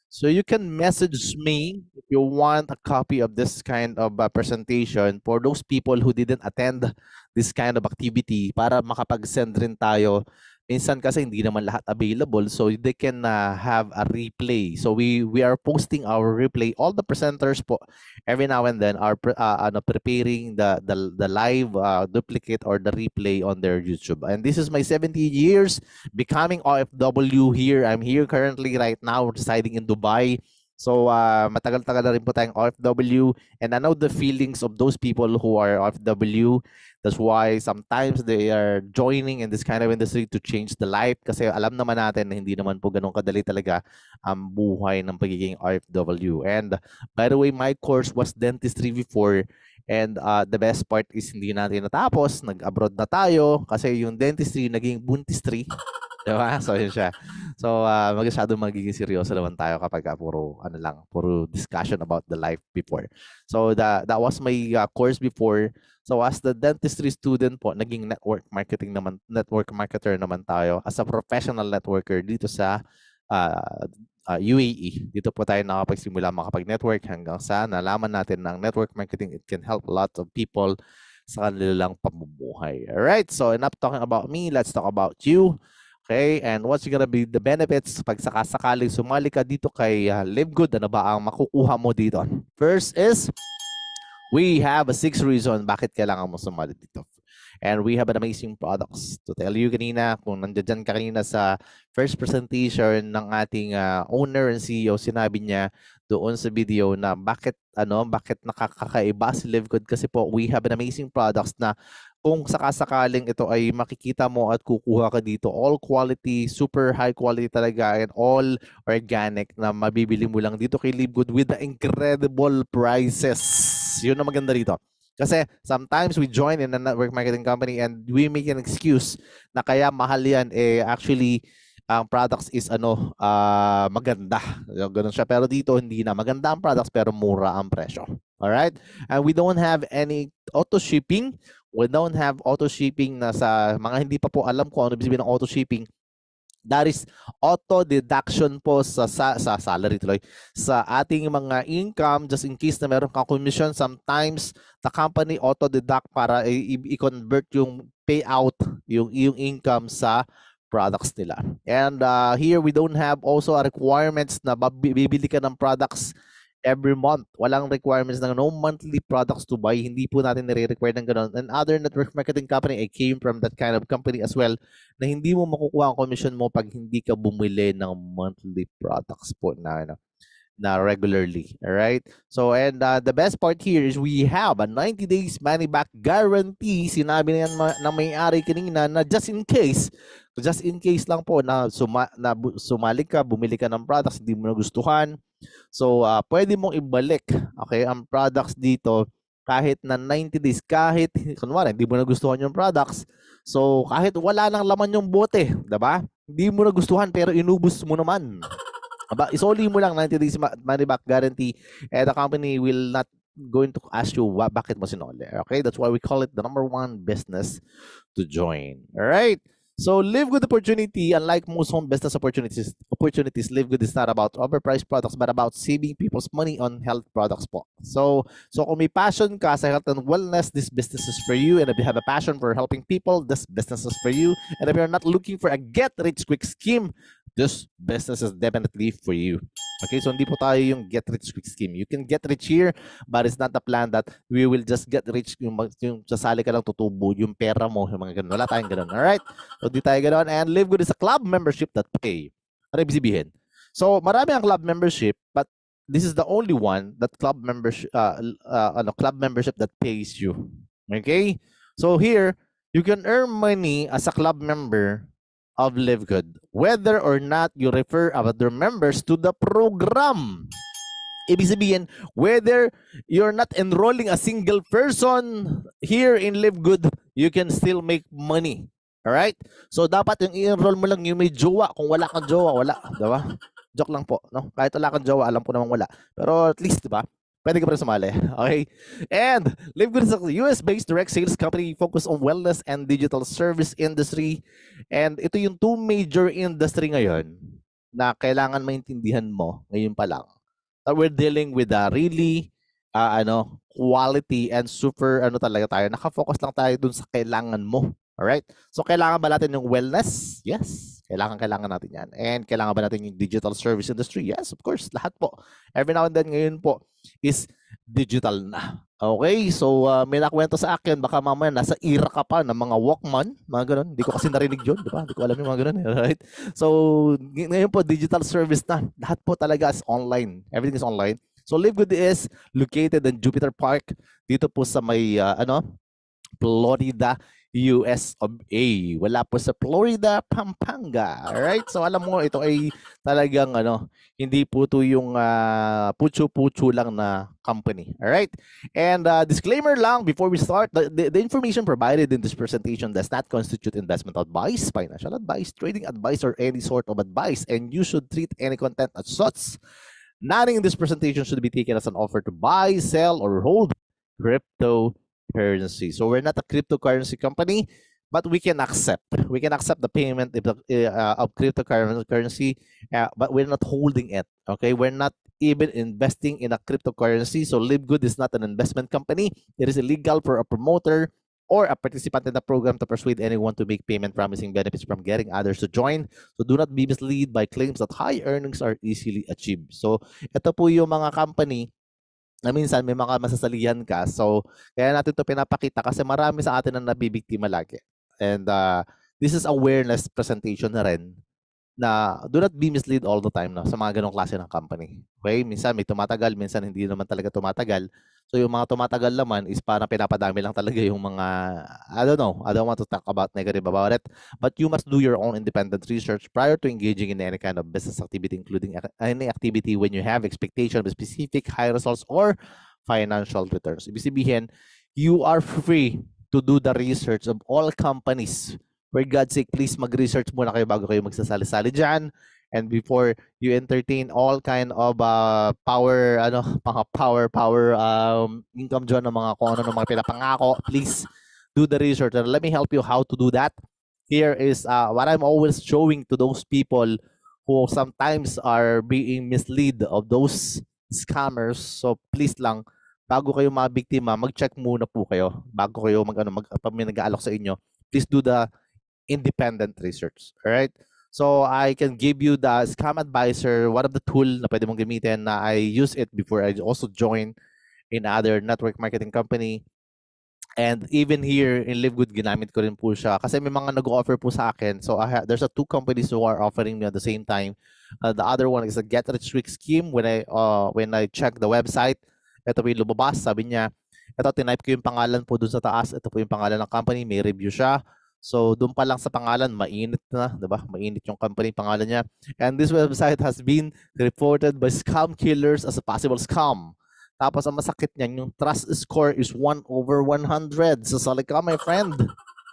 So you can message me if you want a copy of this kind of presentation for those people who didn't attend this kind of activity para makapag-send rin tayo. Minsan kasi hindi naman lahat available so they can have a replay. So we are posting our replay. All the presenters po every now and then are preparing the live duplicate or the replay on their YouTube. And this is my 17 years becoming OFW here. I'm here currently right now residing in Dubai. So matagal-tagal na rin po tayong OFW and I know the feelings of those people who are OFW. That's why sometimes they are joining in this kind of industry to change the life kasi alam naman natin na hindi naman po ganun kadali talaga ang buhay ng pagiging OFW. And by the way, my course was dentistry before and the best part is hindi natin natapos, nag-abroad na tayo kasi yung dentistry naging buntistry. Diba? So yun siya. So masyado magiging seryoso naman tayo kapag puro ano lang, puro discussion about the life before. So that was my course before. So as the dentistry student po, naging network marketer naman tayo as a professional networker dito sa UAE. Dito po tayo nakapagsimula makapag-network hanggang sa nalaman natin ng network marketing, it can help a lot of people sa kanilang pamumuhay. Alright, so enough talking about me. Let's talk about you. Okay, and what's gonna be the benefits pag sakasakaling sumali ka dito kay Live Good? Ano ba ang makukuha mo dito? First is, we have a 6 reason bakit kailangan mo sumali dito. And we have an amazing products. To tell you kanina, kung nandiyan ka kanina sa first presentation ng ating owner and CEO, sinabi niya doon sa video na bakit nakakaiba si Live Good kasi po we have an amazing products na kung sakasakaling ito ay makikita mo at kukuha ka dito, all quality, super high quality talaga and all organic na mabibili mo lang dito kay Live Good with the incredible prices. Yun ang maganda rito. Kasi sometimes we join in a network marketing company and we make an excuse na kaya mahal yan, actually ang products is maganda. Ganun siya. Pero dito hindi na. Maganda ang products pero mura ang presyo. Alright? And we don't have any auto shipping. We don't have auto shipping na sa mga hindi pa po alam kung ano ibig sabihin ng auto shipping. That is auto deduction po sa salary tuloy sa ating mga income just in case na meron kang commission. Sometimes the company auto deduct para i-convert yung payout yung income sa products nila. And here we don't have also a requirements na bibili ka ng products every month. Walang requirements ng no monthly products to buy. Hindi po natin nire-require ng ganun. And other network marketing company, I came from that kind of company as well, na hindi mo makukuha ang commission mo pag hindi ka bumili ng monthly products po na regularly. All right? So, and the best part here is we have a 90 days money back guarantee. Sinabi na yan ng may-ari kanina na just in case lang po na sumali ka, bumili ka ng products, hindi mo nagustuhan. So, pwede mong ibalik, okay, ang products dito kahit na 90 days, kahit, kunwari, hindi mo nagustuhan yung products. So, kahit wala nang laman yung bote, diba? Hindi mo nagustuhan pero inubos mo naman. Isoli mo lang 90 days money back guarantee and the company will not going to ask you bakit mo sinoli. Okay? That's why we call it the #1 business to join. All right? So Live Good opportunity, unlike most home business opportunities, Live Good is not about overpriced products but about saving people's money on health products po. So kung may passion ka sa health and wellness, this business is for you. And if you have a passion for helping people, this business is for you. And if you're not looking for a get-rich-quick scheme, this business is definitely for you. Okay, so hindi po tayo yung get-rich-quick scheme. You can get rich here, but it's not the plan that we will just get rich, yung sasali ka lang tutubo, yung pera mo, yung mga ganun. Wala tayong ganun, alright? So di tayo ganun. And Live Good is a club membership that pay. Ano ibig sabihin? So marami ang club membership, but this is the only one that club membership that pays you. Okay? So here, you can earn money as a club member of Live Good, whether or not you refer other members to the program. Ibig sabihin, whether you're not enrolling a single person here in Live Good, you can still make money. Alright? So, dapat yung i-enroll mo lang yung may jowa. Kung wala kang jowa, wala. Diba? Joke lang po. No? Kahit wala kang jowa, alam ko namang wala. Pero at least, diba? Pwede ka pa rin sumali. Okay? And Live Good is a US-based direct sales company focused on wellness and digital service industry. And ito yung 2 major industry ngayon na kailangan maintindihan mo ngayon pa lang. That we're dealing with a really quality and super talaga tayo. Naka-focus lang tayo dun sa kailangan mo. Alright? So kailangan ba natin yung wellness? Yes. Kailangan natin yan. And kailangan ba natin yung digital service industry? Yes, of course. Lahat po. Every now and then ngayon po is digital na. Okay, so may nakwento sa akin, baka mamaya nasa era ka pa ng mga Walkman, mga ganun. Hindi ko kasi narinig yun, di ba? Hindi ko alam yung mga ganun. Right? So, ngayon po, digital service na. Lahat po talaga is online. Everything is online. So, Live Good is located in Jupiter Park, dito po sa may, Florida, US of A. Wala po sa Florida, Pampanga. Alright? So alam mo, ito ay talagang hindi po ito yung putyo-putyo lang na company. Alright? And disclaimer lang before we start, the information provided in this presentation does not constitute investment advice, financial advice, trading advice, or any sort of advice, and you should treat any content as such. Nothing in this presentation should be taken as an offer to buy, sell, or hold cryptocurrency. So we're not a cryptocurrency company, but we can accept the payment of cryptocurrency, but we're not holding it. Okay, we're not even investing in a cryptocurrency. So Live Good is not an investment company. It is illegal for a promoter or a participant in the program to persuade anyone to make payment promising benefits from getting others to join. So do not be misled by claims that high earnings are easily achieved. So ito po yung mga company na minsan may mga masasalihan ka. So kaya natin ito pinapakita kasi marami sa atin ang nabibiktima lagi. And this is awareness presentation na rin na do not be misled all the time sa mga ganong klase ng company. Okay? Minsan may tumatagal, minsan hindi naman talaga tumatagal. So yung mga tumatagal naman is parang pinapadami lang talaga yung mga, I don't know, I don't want to talk about negative about it, but you must do your own independent research prior to engaging in any kind of business activity, including any activity when you have expectation of specific high results or financial returns. Ibig sabihin, you are free to do the research of all companies. For God's sake, please mag-research muna kayo bago kayo magsasali-sali dyan. And before you entertain all kind of power income dyan ng mga kung ano ng mga pinapangako, please do the research. And let me help you how to do that. Here is what I'm always showing to those people who sometimes are being misled of those scammers. So please lang, bago kayo mabiktima, mag-check muna po kayo. Bago kayo may nag-aalok sa inyo, please do the independent research. All right? So I can give you the Scam Advisor, one of the tool na pwede mong gamitin na I use it before I also join in other network marketing company. And even here in Live Good, ginamit ko rin po siya. Kasi may mga nag-offer po sa akin. So there's two companies who are offering me at the same time. The other one is a Get Rich Quick scheme. When I check the website, ito po yung lumabas. Sabi niya, ito, tinype ko yung pangalan po dun sa taas. Ito po yung pangalan ng company. May review siya. So doon pa lang sa pangalan, mainit na, 'di ba? Mainit yung company pangalan niya. And this website has been reported by scam killers as a possible scam. Tapos ang masakit niyan, yung trust score is 1/100. Sasali ka, my friend.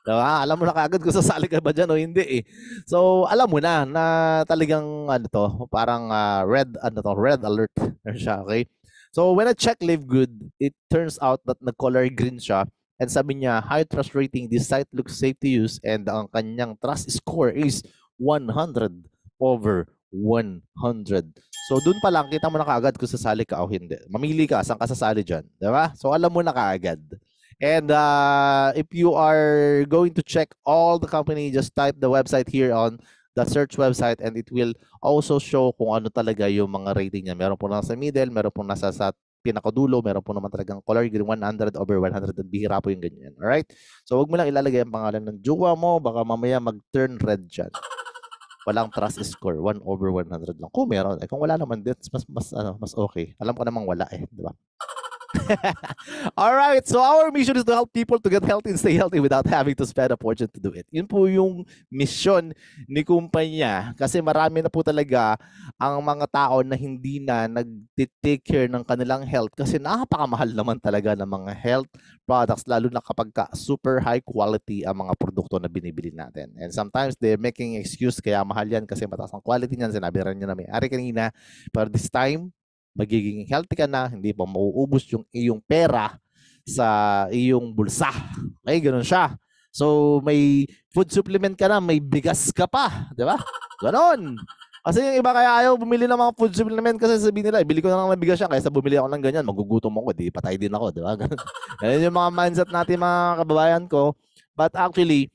Diba? Alam mo na kagad kung sasali ka ba dyan o hindi eh. So alam mo na talagang parang red alert siya, okay? So when I check Live Good, it turns out that nag-color green siya. And sabi niya, high trust rating, this site looks safe to use, and ang kanyang trust score is 100/100. So dun pa lang, kita mo na kaagad kung sasali ka o hindi. Mamili ka, saan ka sasali dyan. Diba? So alam mo na kaagad. And if you are going to check all the company, just type the website here on the search website and it will also show kung ano talaga yung mga rating niya. Meron po nasa middle, meron po nasa sa pinakadulo, meron po naman talagang color green 100/100 at bihira po yung ganyan. Alright? So wag mo lang ilalagay ang pangalan ng jowa mo, baka mamaya mag-turn red dyan. Walang trust score, 1/100 lang. Kung meron, kung wala naman, mas okay. Alam ko namang wala di ba? All right, so our mission is to help people to get healthy and stay healthy without having to spend a fortune to do it. Yun po yung mission ni kumpanya kasi marami na po talaga ang mga tao na hindi na nag-take care ng kanilang health kasi napakamahal naman talaga ng mga health products lalo na kapag super high quality ang mga produkto na binibili natin. And sometimes they're making excuse kaya mahal yan kasi mataas ang quality niyan. Sinabi rin niya na may-ari kanina. But this time, magiging healthy ka na, hindi pa mauubos yung iyong pera sa iyong bulsa. Okay, ganoon siya. So, may food supplement ka na, may bigas ka pa, di ba? Ganon. Kasi yung iba kaya ayaw bumili ng mga food supplement kasi sabihin nila, bili ko na lang ng bigas yan kaysa bumili ako ng ganyan, magugutom ako, di patay din ako, di ba? Ganun yung mga mindset natin mga kababayan ko. But actually,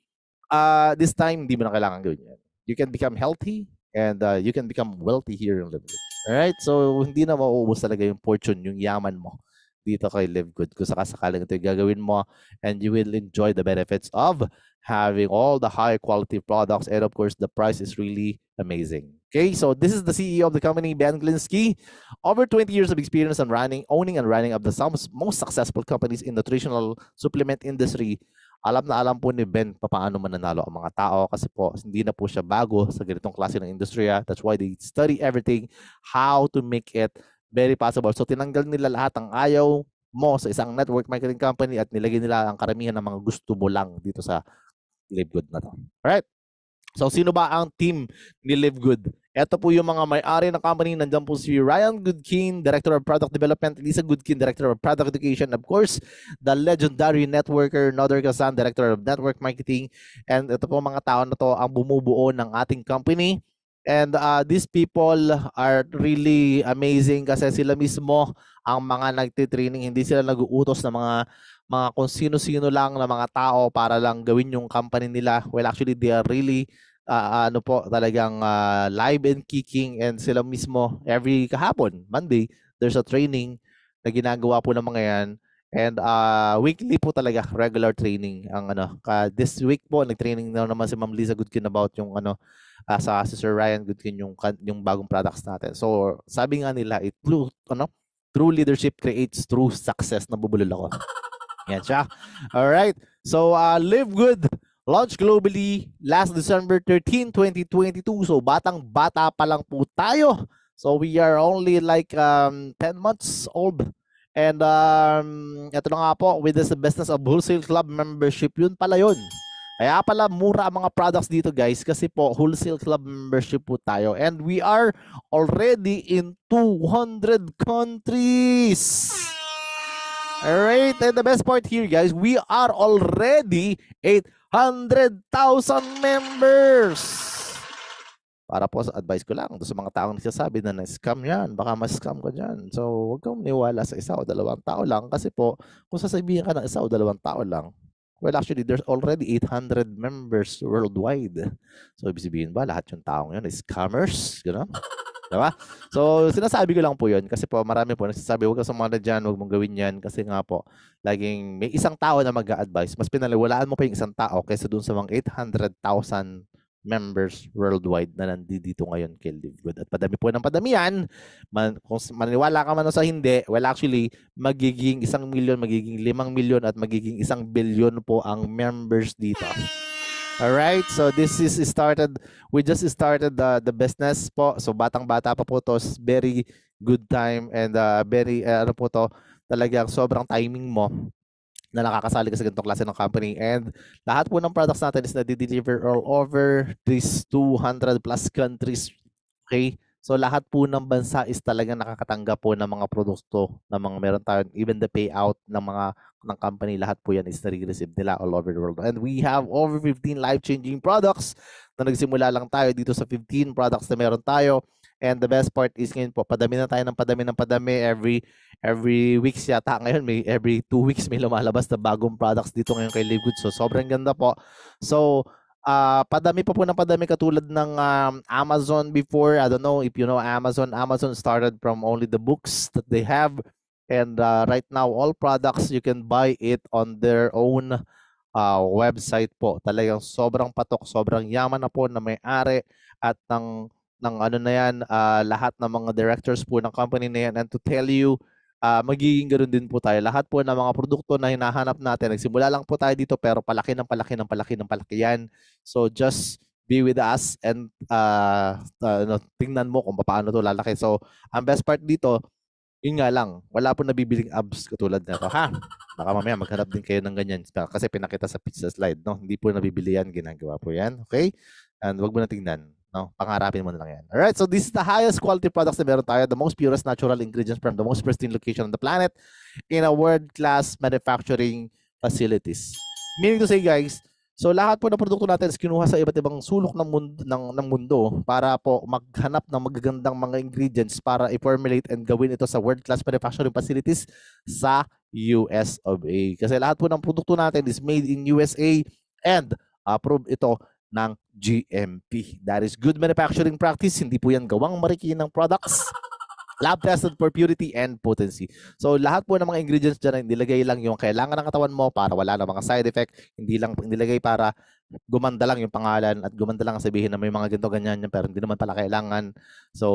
this time, hindi mo na kailangan gawin yan. You can become healthy and you can become wealthy here in Live Good. Alright? So, hindi na mauubos talaga yung fortune, yung yaman mo dito kay Live Good. Kung sakasakaling ito yung gagawin mo and you will enjoy the benefits of having all the high quality products, and of course, the price is really amazing. Okay, so this is the CEO of the company, Ben Glinsky. Over 20 years of experience on owning and running of the most successful companies in the nutritional supplement industry. Alam na alam po ni Ben paano mananalo ang mga tao kasi po hindi na po siya bago sa ganitong klase ng industriya. That's why they study everything, how to make it very possible. So tinanggal nila lahat ang ayaw mo sa isang network marketing company at nilagay nila ang karamihan ng mga gusto mo lang dito sa Live Good na to. Alright? So, sino ba ang team ni Live Good? Ito po yung mga may-ari ng company. Nandiyan po si Ryan Goodkin, Director of Product Development, Lisa Goodkin, Director of Product Education, of course, the legendary networker, Nodar Kazan, Director of Network Marketing. And ito po mga tao na to ang bumubuo ng ating company. And these people are really amazing kasi sila mismo ang mga nagtitraining. Hindi sila nag-uutos ng mga kung sino-sino lang na mga tao para lang gawin yung company nila. Well, actually, they are really talagang live and kicking, and sila mismo every kahapon, Monday, there's a training na ginagawa po ng mga yan. And weekly po talaga, regular training ang this week po nag-training na naman si Ma'am Lisa Goodkin about yung sa si Sir Ryan Goodkin yung bagong products natin. So, sabi nga nila, true leadership creates true success. Nabubulol ako. Yan siya. All right. So, Live Good launched globally last December 13, 2022. So, batang-bata pa lang po tayo. So, we are only like 10 months old. And ito na nga po, with the business of Wholesale Club membership, yun pala yun. Kaya pala mura ang mga products dito, guys, kasi po Wholesale Club membership po tayo. And we are already in 200 countries. Alright, and the best part here, guys, we are already 800,000 members. Para po sa advice ko lang, sa mga taong nagsasabi na na-scam yan, baka mas-scam ka dyan. So, huwag kang maniwala sa isa o dalawang tao lang kasi po, kung sasabihin ka ng isa o dalawang tao lang, well, actually, there's already 800 members worldwide. So, ibig sabihin ba, lahat yung taong yun is scammers? Gano'n? Diba? So, sinasabi ko lang po yun kasi po marami po nagsasabi, huwag kang sumama dyan, huwag mong gawin yan kasi nga po, laging may isang tao na mag-a-advise. Mas pinaliwalaan mo pa yung isang tao kaysa dun sa mga 800,000 members worldwide na nandito ngayon kay Live Good. At padami po ng padami yan. Kung maniwala ka man o sa hindi, well actually, magiging 1 million, magiging 5 million at magiging 1 billion po ang members dito. Alright, so we just started the business po. So batang-bata pa po to, very good time and very, po to, talagang sobrang timing mo na nakakasali ka sa ganitong klase ng company. And lahat po ng products natin is na-deliver all over these 200 plus countries. Okay? So lahat po ng bansa is talagang nakakatanggap po ng mga produkto na mga meron tayo. Even the payout ng company, lahat po yan is nare-receive nila all over the world. And we have over 15 life-changing products na nagsimula lang tayo dito sa 15 products na meron tayo. And the best part is ngayon po, padami na tayo ng padami. Every weeks yata ngayon, every 2 weeks may lumalabas na bagong products dito ngayon kay Live Good. So sobrang ganda po. So, padami pa po ng padami katulad ng Amazon before. I don't know if you know Amazon. Amazon started from only the books that they have. And right now, all products, you can buy it on their own website po. Talagang sobrang patok, sobrang yaman na po na may-ari at ng na yan, lahat ng mga directors po ng company na yan. And to tell you, magiging ganoon din po tayo. Lahat po ng mga produkto na hinahanap natin, nagsimula lang po tayo dito pero palaki yan. So just be with us and tingnan mo kung paano to lalaki. So ang best part dito, yun nga lang, wala po nabibiling abs katulad nito, ha? Baka mamaya maghanap din kayo ng ganyan kasi pinakita sa pizza slide, no? Hindi po nabibili yan, ginagawa po yan, okay? And wag mo na tingnan. No, pangarapin mo na lang yan. Alright, so this is the highest quality products na meron tayo, the most purest natural ingredients from the most pristine location on the planet in a world-class manufacturing facilities. Meaning to say, guys, So lahat po ng produkto natin is kinuha sa iba't ibang sulok ng mundo para po maghanap ng magagandang mga ingredients para i-formulate and gawin ito sa world-class manufacturing facilities sa US of A. Kasi lahat po ng produkto natin is made in USA and approved ito ng GMP. That is good manufacturing practice. Hindi po yan gawang marikinang products. Lab tested for purity and potency. So lahat po ng mga ingredients dyan, nilagay lang yung kailangan ng katawan mo para wala na mga side effect. Hindi lang nilagay para gumanda lang yung pangalan at gumanda lang sabihin na may mga ganito ganyan pero hindi naman pala kailangan. So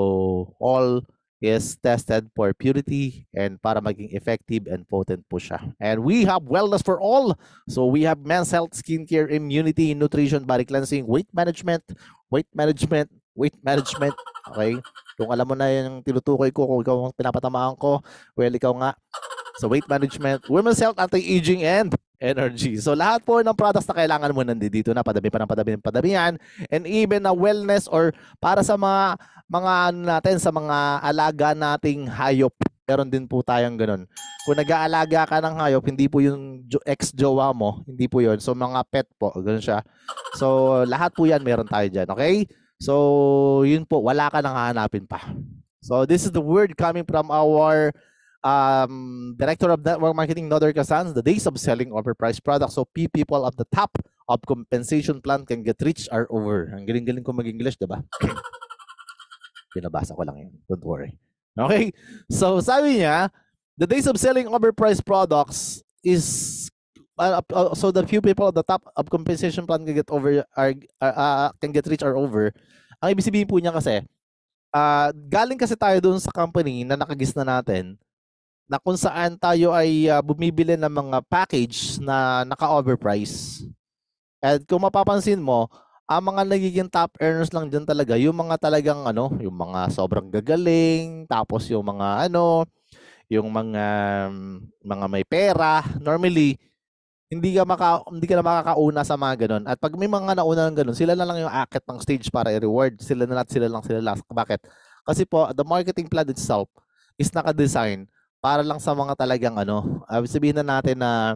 all is tested for purity and para maging effective and potent po siya. And we have wellness for all. So we have men's health, skincare, immunity, nutrition, body cleansing, weight management. Okay? Kung alam mo na yung tinutukoy ko, kung ikaw ang pinapatamaan ko, well, ikaw nga. So weight management, women's health, anti-aging, and energy. So lahat po ng products na kailangan mo nandito na, padami pa ng padami yan. And even na wellness or para sa mga ano natin, sa mga alaga nating hayop. Meron din po tayong ganun. Kung nag-aalaga ka ng hayop, hindi po yung ex-jowa mo, hindi po yun. So mga pet po, ganun siya. So lahat po yan meron tayo dyan, okay? So, yun po, wala ka nang hahanapin pa. So, this is the word coming from our Director of Network Marketing, Nodor Casans. The days of selling overpriced products so people of the top of compensation plan can get rich are over. Ang galing-galing ko mag-English, diba? Pinabasa ko lang yun. Don't worry. Okay? So, sabi niya, the days of selling overpriced products is so the few people at the top of compensation plan can get rich or over. Ang ibig sabihin po niya kasi, galing kasi tayo doon sa company na nakagis na natin na kung saan tayo ay bumibili ng mga package na naka-overprice. At kung mapapansin mo, ang mga nagiging top earners lang dyan talaga, yung mga talagang yung mga sobrang gagaling, tapos yung mga yung mga may pera, normally hindi ka na makakauna sa mga ganun. At pag may mga nauna ng ganun, sila na lang yung akit ng stage para i-reward. Sila last. Bakit? Kasi po, the marketing plan itself is naka-design para lang sa mga talagang sabihin na natin na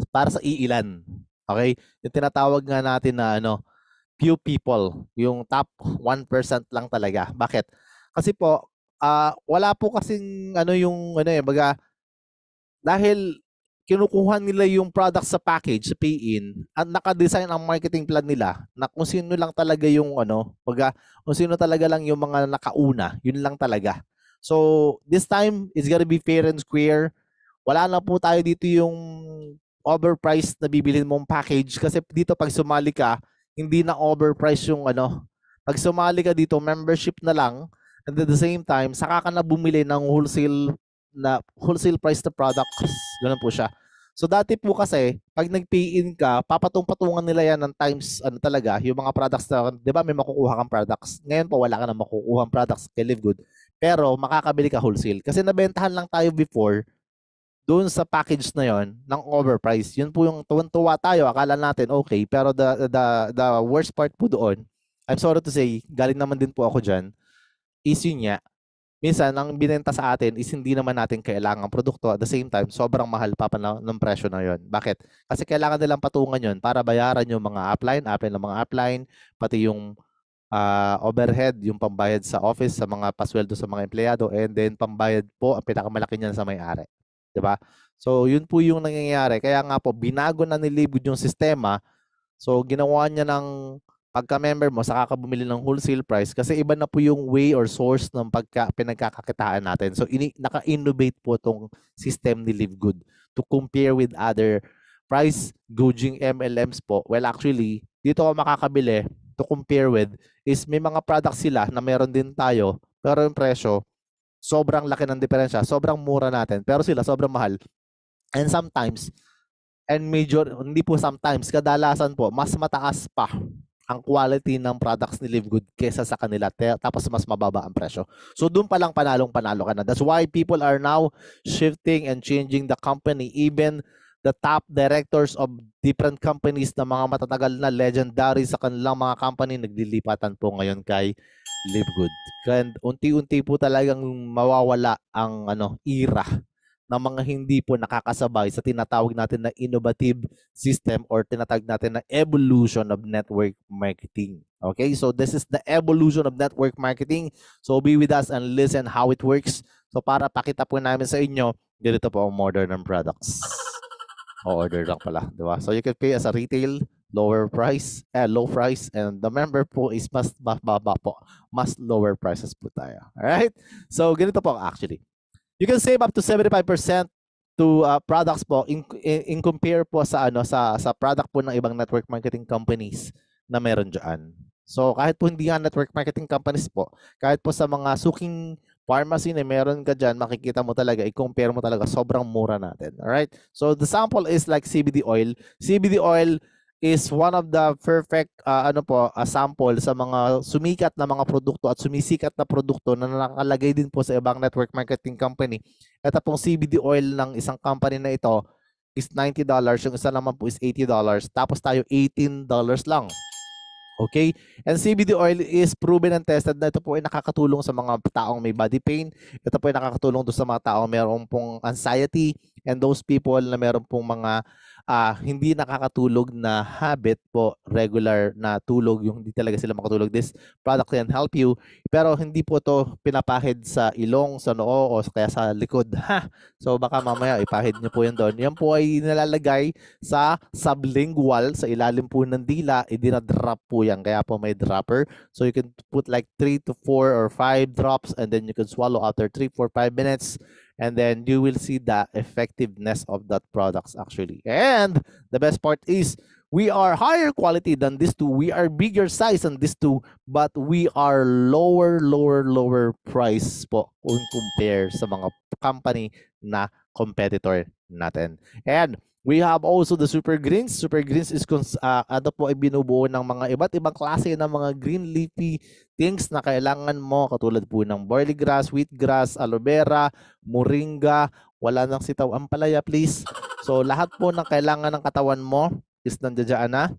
para sa iilan. Okay? Yung tinatawag nga natin na few people, yung top 1% lang talaga. Bakit? Kasi po, wala po kasing baga, dahil kinukuha nila yung product sa package, sa pay-in, at naka-design ang marketing plan nila na kung sino lang talaga yung kung sino talaga lang yung mga nakauna, yun lang talaga. So, this time, it's gonna be fair and square. Wala na po tayo dito yung overpriced na bibilhin mong package kasi dito pag sumali ka, hindi na overpriced yung pag sumali ka dito, membership na lang, and at the same time, saka ka na bumili ng wholesale price na products. Ganun po siya. So dati po kasi, pag nag-pay-in ka, papatung-patungan nila yan ng times, talaga, yung mga products na, di ba may makukuha kang products. Ngayon po, wala ka na makukuha ang products kay Live Good. Pero makakabili ka wholesale. Kasi nabentahan lang tayo before, doon sa package na yon ng overpriced. Yun po yung tuwan-tuwa tayo. Akala natin okay. Pero the worst part po doon, I'm sorry to say, galing naman din po ako dyan, is yun nga, minsan, ang binenta sa atin is hindi naman natin kailangan produkto. At the same time, sobrang mahal pa ng presyo na yon. Bakit? Kasi kailangan nilang patungan yon para bayaran yung mga upline, pati yung overhead, yung pambayad sa office, sa mga pasweldo sa mga empleyado, and then pambayad po, ang pinakamalaki niyan sa may-ari. Diba? So, yun po yung nangyayari. Kaya nga po, binago na ni Live Good yung sistema. So, ginawa niya ng pagka-member mo, saka ka bumili ng wholesale price kasi iba na po yung way or source ng pinagkakakitaan natin. So, naka-innovate po itong system ni Live Good to compare with other price gouging MLMs po. Well, actually, dito ako makakabili to compare with is may mga products sila na meron din tayo pero yung presyo, sobrang laki ng diferensya. Sobrang mura natin pero sila sobrang mahal. And sometimes, hindi po sometimes, kadalasan po, mas mataas pa ang quality ng products ni Live Good kesa sa kanila, tapos mas mababa ang presyo. So doon pa lang panalo ka na. That's why people are now shifting and changing the company. Even the top directors of different companies na mga matatagal na legendary sa kanilang mga company, naglilipatan po ngayon kay Live Good. And unti-unti po talagang mawawala ang era ng mga hindi po nakakasabay sa tinatawag natin na innovative system or tinatawag natin na evolution of network marketing. Okay, so this is the evolution of network marketing. So be with us and listen how it works. So para pakita po namin sa inyo, ganito po ang modern ng products. Order lang pala, di ba? So you can pay as a retail, low price, and the member po is mas mababa po. Mas lower prices po tayo. Alright? So ganito po actually. You can save up to 75% to products po in compare po sa sa product po ng ibang network marketing companies na meron diyan. So kahit po hindi nga network marketing companies po, kahit po sa mga suking pharmacy na meron ka dyan, makikita mo talaga, i-compare mo talaga, sobrang mura natin. Alright? So the sample is like CBD oil. CBD oil is one of the perfect sample sa mga sumikat na mga produkto at sumisikat na produkto na nakalagay din po sa ibang network marketing company. Ito pong CBD oil ng isang company na ito is $90, yung isa naman po is $80, tapos tayo $18 lang. Okay? And CBD oil is proven and tested na ito po ay nakakatulong sa mga taong may body pain. Ito po ay nakakatulong doon sa mga taong meron pong anxiety and those people na meron pong mga hindi nakakatulog na habit po, regular na tulog, yung hindi talaga sila makatulog. This product can help you. Pero hindi po to pinapahid sa ilong, sa noo, o kaya sa likod. Ha! So baka mamaya ipahid nyo po yun doon. Yan po ay nilalagay sa sublingual, sa ilalim po ng dila, idinadrop po yan. Kaya po may dropper. So you can put like 3 to 4 or 5 drops and then you can swallow after 3, 4, 5 minutes. And then you will see the effectiveness of that products actually. And the best part is we are higher quality than these two. We are bigger size than these two, but we are lower price po kung compare sa mga company na competitor natin. And we have also the Super Greens. Super Greens is ano po ay binubuo ng mga iba't ibang klase ng mga green leafy things na kailangan mo, katulad po ng barley grass, wheatgrass, aloe vera, moringa, wala nang sitaw ampalaya please. So lahat po ng kailangan ng katawan mo is nandiyan na.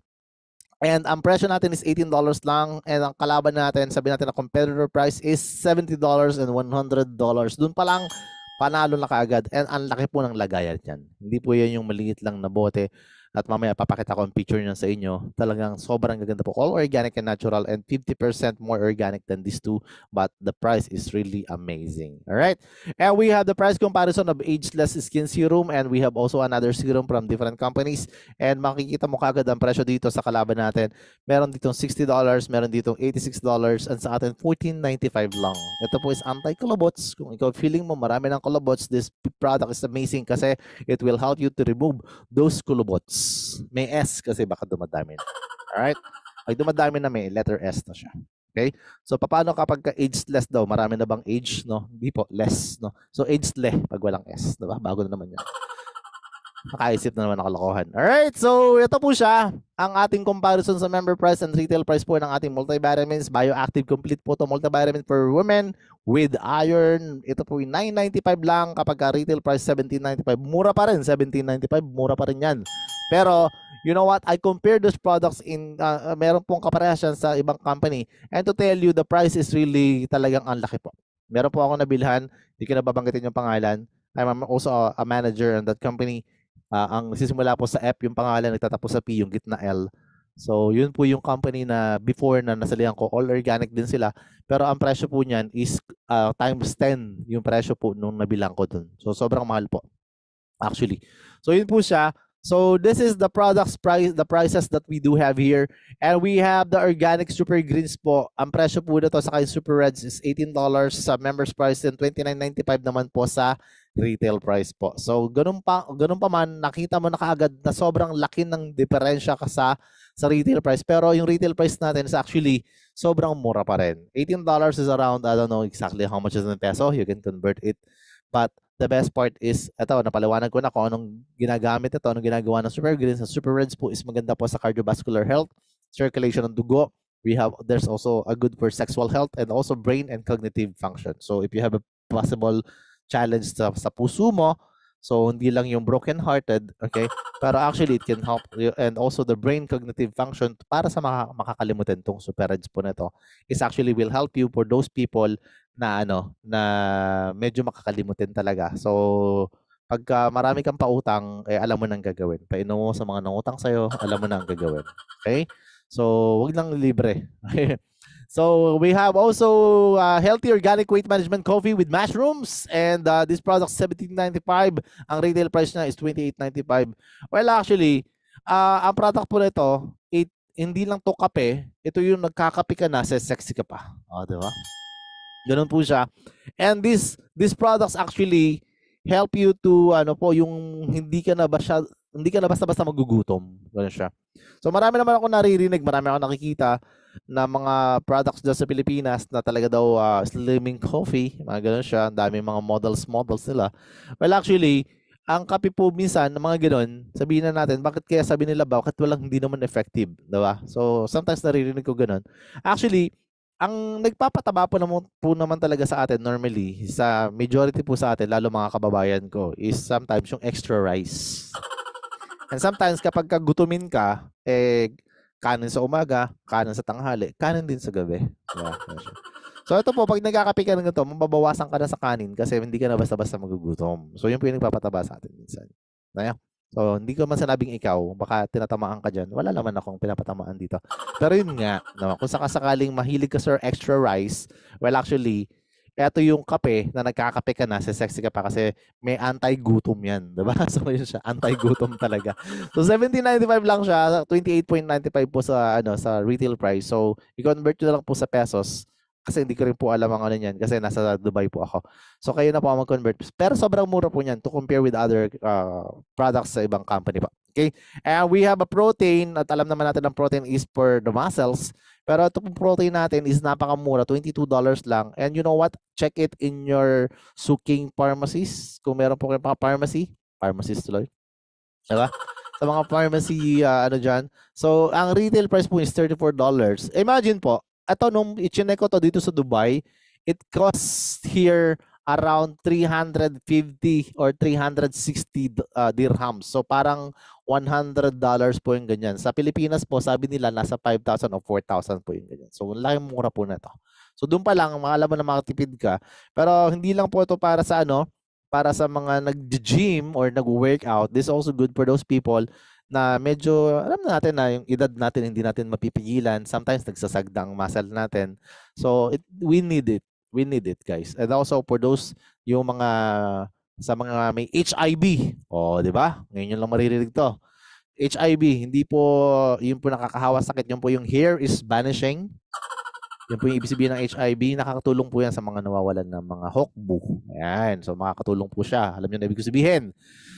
And ang presyo natin is $18 lang, and ang kalaban natin, sabi natin na competitor price is $70 and $100. Doon pa lang panalo na kaagad, and ang laki po ng lagayan niyan. Hindi po yan yung maliit lang na bote. At mamaya papakita ko ang picture niyan sa inyo. Talagang sobrang gaganda po. All organic and natural and 50% more organic than these two. But the price is really amazing. Alright? And we have the price comparison of Ageless Skin Serum, and we have also another serum from different companies. And makikita mo kaagad ang presyo dito sa kalaban natin. Meron ditong $60, meron ditong $86, and sa atin $14.95 lang. Ito po is anti-kulabots. Kung ikaw feeling mo marami ng kulabots, this product is amazing kasi it will help you to remove those kulabots. May S kasi baka dumadami na. Alright? Pag dumadami na, may letter S na siya. Okay? So, paano kapag ageless daw? Marami na bang age? No? Hindi po. Less. No? So, ageless pag walang S. Diba? Bago na naman yan. Nakaisip na naman ng kalokohan. Alright, so ito po siya. Ang ating comparison sa member price and retail price po ng ating multivitamins. Bioactive Complete po ito. Multivitamin for women with iron. Ito po yung $9.95 lang. Kapag retail price $17.95. Mura pa rin. $17.95. Mura pa rin yan. Pero, you know what? I compare those products in, meron pong kaparehasyon sa ibang company. And to tell you, the price is really talagang ang laki po. Meron po ako nabilhan. Hindi ko na babanggitin yung pangalan. I'm also a manager in that company. Ang nagsisimula po sa F yung pangalan, nagtatapos sa P yung gitna L. So, yun po yung company na before na nasalihan ko, all organic din sila. Pero ang presyo po niyan is times 10 yung presyo po nung nabilang ko dun. So, sobrang mahal po. Actually. So, yun po siya. So, this is the products price, the prices that we do have here. And we have the organic super greens po. Ang presyo po nito sa kay super reds is $18 sa members price and $29.95 naman po sa retail price po. So, ganun pa man, nakita mo na kaagad na sobrang laki ng diferensya ka sa retail price. Pero yung retail price natin is actually sobrang mura pa rin. $18 is around, I don't know exactly how much is in peso. You can convert it. But the best part is, ito, napaliwanag ko na kung anong ginagamit ito, anong ginagawa ng Super Greens. Ang Super Reds po is maganda po sa cardiovascular health, circulation ng dugo. There's also a good for sexual health and also brain and cognitive function. So if you have a possible challenge sa puso mo, so hindi lang yung broken-hearted, okay? Pero actually, it can help you, and also the brain cognitive function para sa makakalimutan tong Super Reds po nito is actually will help you for those people na na medyo makakalimutin talaga. So Pagka marami kang pautang, eh, alam mo nang gagawin. Painom mo sa mga nangutang sa'yo, alam mo na ang gagawin. Okay? So, wag lang libre. Okay? So, we have also healthy organic weight management coffee with mushrooms. And this product, $17.95. Ang retail price niya is $28.95. Well, actually, ang product po nito, hindi lang to kape. Ito yung nagkakape ka na, sexy ka pa. O, di ba? Ganun po siya. And these products actually help you to yung hindi ka na basta-basta magugutom. Ganun siya. So marami naman ako naririnig, marami ako nakikita na mga products dyan sa Pilipinas na talaga daw slimming coffee, mga ganun siya. Ang dami mga models nila. Well, actually, ang kape po minsan, mga ganun, sabihin na natin, bakit kaya sabi nila bakit hindi naman effective, diba? So sometimes naririnig ko ganun. Actually, ang nagpapataba po naman talaga sa atin normally, sa majority po sa atin, lalo mga kababayan ko, is sometimes yung extra rice. And sometimes kapag gutumin ka, kanin sa umaga, kanin sa tanghali, kanin din sa gabi. Yeah, so ito po, pag nagkakape ka ng ganito, mababawasan ka na sa kanin kasi hindi ka na basta-basta magugutom. So yun po yung nagpapataba sa atin minsan. So, hindi ko man sinabing ikaw, baka tinatamaan ka dyan. Wala naman akong pinapatamaan dito. Pero yun nga, kung sakasakaling mahilig ka sa extra rice, well actually, eto yung kape na nagkakape ka na, sexy ka pa kasi may anti-gutom yan. Diba? So, yun siya, anti-gutom talaga. So, $17.95 lang siya, $28.95 po sa retail price. So, i-convert nyo lang po sa pesos kasi hindi ko rin po alam ang ano niyan kasi nasa Dubai po ako. So kayo na po ang mag-convert. Pero sobrang mura po niyan to compare with other products sa ibang company pa. Okay? And we have a protein at alam naman natin ang protein is for the muscles. Pero ito pong protein natin is napakamura, $22 lang. And you know what? Check it in your Suking pharmacies. Kung meron po kayong pharmacist tuloy. Diba? Sa mga pharmacy, dyan. So, ang retail price po is $34. Imagine po, ito nung i-check ko to dito sa Dubai, it costs here around 350 or 360 dirhams. So parang $100 po yung ganyan. Sa Pilipinas po, sabi nila nasa 5,000 o 4,000 po yung ganyan. So laking mura po na to. So doon pa lang, alam mo na makatipid ka. Pero hindi lang po ito para sa para sa mga nag-gym or nag-workout. This is also good for those people na medyo, alam na natin na yung edad natin hindi natin mapipigilan. Sometimes nagsasagda ang muscle natin. So, we need it. We need it, guys. And also for those, yung sa mga may HIV. Di ba? Ngayon yung lang maririnig to. HIV, hindi po, yun po nakakahawa sakit. Yun po yung hair is vanishing. Yan po yung ibig sabihin ng HIV. Nakakatulong po yan sa mga nawawalan ng mga hokbu. Ayan. So, makakatulong po siya. Alam niyo na ibig sabihin.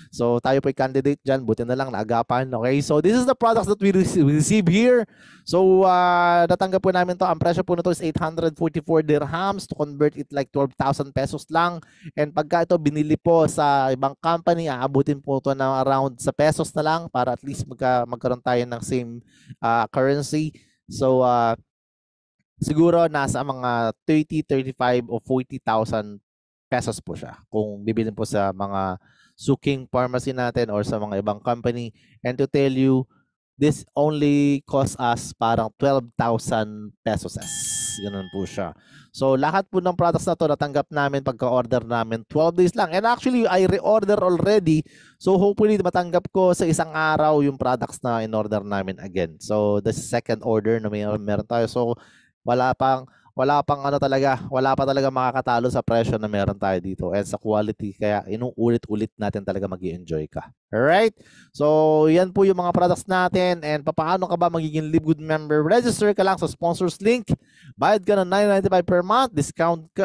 So, tayo po ay candidate dyan. Buti na lang, naagapan. Okay? So, this is the products that we receive here. So, natanggap po namin to. Ang presyo po na to is 844 dirhams. To convert it like 12,000 pesos lang. And pagka ito binili po sa ibang company, aabutin po ito ng around sa pesos na lang para at least magkaroon tayo ng same currency. So, siguro nasa mga 30, 35 o 40,000 pesos po siya kung bibilin po sa mga Suking pharmacy natin or sa mga ibang company. And to tell you, this only cost us parang 12,000 pesos. Ganun po siya. So lahat po ng products na to natanggap namin pagka-order namin 12 days lang. And actually, I re-order already. So hopefully matanggap ko sa isang araw yung products na in-order namin again. So the second order na meron tayo. So wala pa talaga makakatalo sa presyo na meron tayo dito and sa quality, kaya inuulit-ulit natin talaga mag-i-enjoy ka. Alright? So, yan po yung mga products natin. And paano ka ba magiging Live Good member? Register ka lang sa sponsors link. Bayad ka ng $9.95 per month.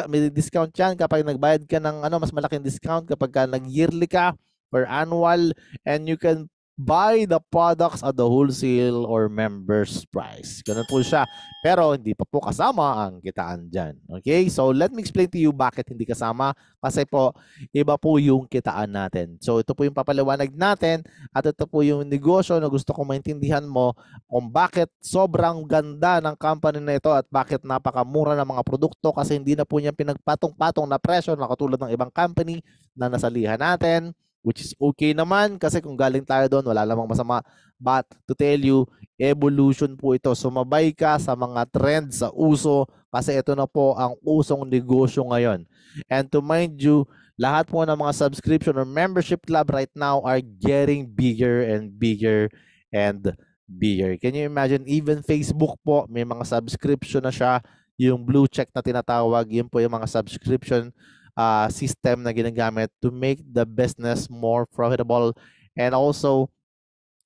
May discount yan kapag nagbayad ka ng mas malaking discount kapag nag-yearly ka per annual. And you can buy the products at the wholesale or members price. Ganun po siya. Pero hindi pa po kasama ang kitaan dyan. Okay? So, let me explain to you bakit hindi kasama. Kasi po, iba po yung kitaan natin. So, ito po yung papaliwanag natin at ito po yung negosyo na gusto kong maintindihan mo kung bakit sobrang ganda ng company na ito at bakit napakamura ng mga produkto kasi hindi na po niya pinagpatong-patong na presyo na katulad ng ibang company na nasalihan natin. Which is okay naman kasi kung galing tayo doon, wala namang masama. But to tell you, evolution po ito. Sumabay ka sa mga trends, sa uso kasi ito na po ang usong negosyo ngayon. And to mind you, Lahat po ng mga subscription or membership club right now are getting bigger and bigger and bigger. Can you imagine? Even Facebook po, may mga subscription na siya. Yung blue check na tinatawag, yun po yung mga subscription system na ginagamit to make the business more profitable. And also,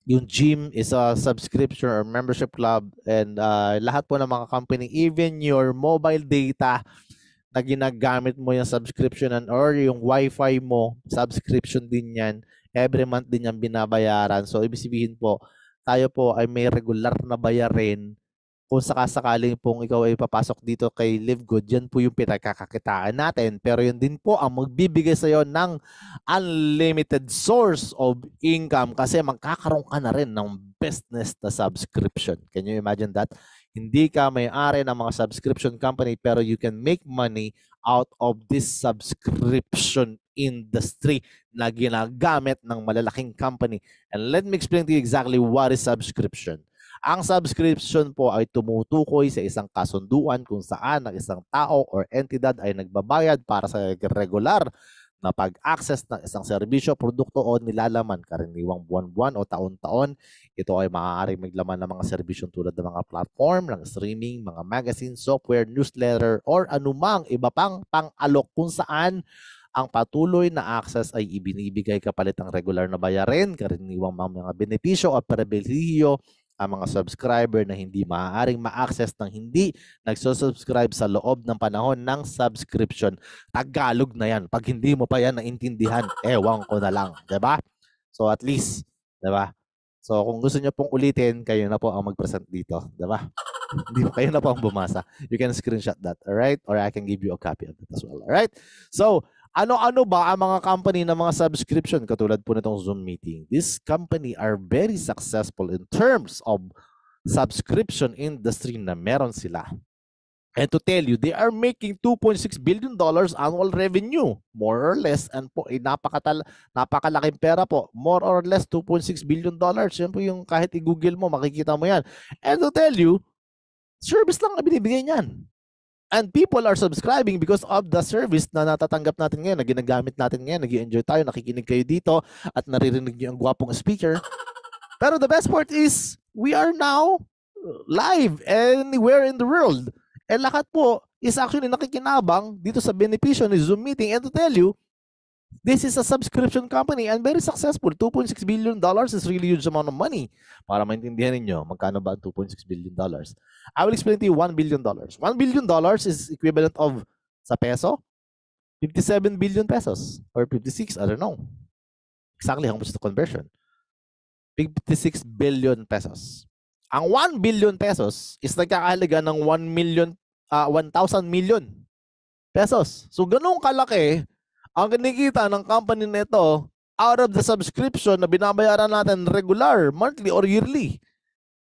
yung gym is a subscription or membership club, and lahat po ng mga company, even your mobile data na ginagamit mo yung subscription or yung wifi mo, subscription din yan. Every month din yan binabayaran. So, ibig sabihin po, tayo po ay may regular na bayarin. Kung sakasakaling pong ikaw ay papasok dito kay Live Good, yan po yung pinagkakakitaan natin. Pero yun din po ang magbibigay sa iyo ng unlimited source of income kasi magkakaroon ka na rin ng business na subscription. Can you imagine that? Hindi ka may-ari ng mga subscription company pero you can make money out of this subscription industry na ginagamit ng malalaking company. And let me explain to you exactly what is subscription. Ang subscription po ay tumutukoy sa isang kasunduan kung saan ang isang tao or entidad ay nagbabayad para sa regular na pag-access ng isang serbisyo, produkto o nilalaman, karaniwang buwan-buwan o taon-taon. Ito ay maaaring maglaman ng mga serbisyon tulad ng mga platform, ng streaming, mga magazine, software, newsletter, or anumang iba pang pang-alok kung saan ang patuloy na access ay ibinibigay kapalit ng regular na bayarin, karaniwang mga benepisyo at pribilehiyo ang mga subscriber na hindi maaaring ma-access ng hindi nagsusubscribe sa loob ng panahon ng subscription. Tagalog na yan. Pag hindi mo pa yan naintindihan, ewan ko na lang. Diba? So at least, diba? So kung gusto nyo pong ulitin, kayo na po ang mag-present dito. Diba? Hindi kayo na po ang bumasa. You can screenshot that. Alright? Or I can give you a copy of it as well. Alright? So, ano-ano ba ang mga company na mga subscription katulad po nitong Zoom meeting? This company are very successful in terms of subscription industry na meron sila. And to tell you, they are making $2.6 billion annual revenue, more or less. And po, napakalaking pera po. More or less $2.6 billion. Yan po yung kahit i-google mo, makikita mo yan. And to tell you, service lang na binibigay niyan. And people are subscribing because of the service na natatanggap natin ngayon, na ginagamit natin ngayon, nag-i-enjoy tayo, nakikinig kayo dito, at naririnig niyo ang gwapong speaker. Pero the best part is, we are now live anywhere in the world. And lahat po is actually nakikinabang dito sa benepisyo ni Zoom meeting. And to tell you, this is a subscription company and very successful. $2.6 billion is really huge amount of money. Para maintindihan ninyo, magkano ba ang $2.6 billion? I will explain to you $1 billion. $1 billion is equivalent of, sa peso, 57 billion pesos. Or 56, I don't know. Exactly how much is the conversion? 56 billion pesos. Ang 1 billion pesos is nagkakahalaga ng 1,000 million pesos. So, ganun kalaki ang kinikita ng company nito out of the subscription na binabayaran natin regular, monthly, or yearly.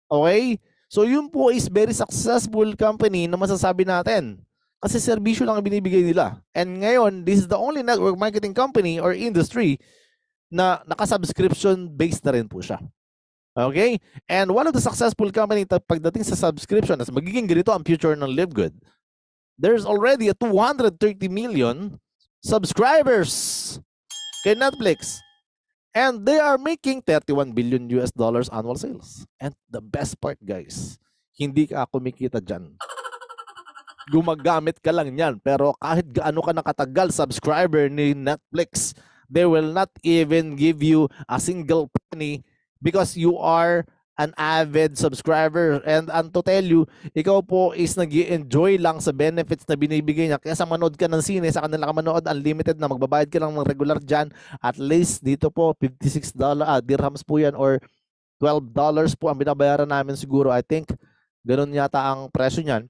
Okay? So, yun po is very successful company na masasabi natin. Kasi serbisyo lang ang binibigay nila. And ngayon, this is the only network marketing company or industry na naka-subscription based na rin po siya. Okay? And one of the successful company pagdating sa subscription, as magiging ganito ang future ng Live Good, there's already a 230 million subscribers kay Netflix. And they are making $31 billion annual sales. And the best part, guys, hindi ka kumikita dyan. Gumagamit ka lang yan. Pero kahit gaano ka nakatagal subscriber ni Netflix, they will not even give you a single penny because you are an avid subscriber. And to tell you, ikaw po is nag-i-enjoy lang sa benefits na binibigay niya. Kaya sa manood ka ng sine, sa kanila ka manood, unlimited na magbabayad ka lang ng regular dyan. At least dito po, $56 dirhams po yan or $12 po ang binabayaran namin siguro. I think ganun yata ang presyo niyan.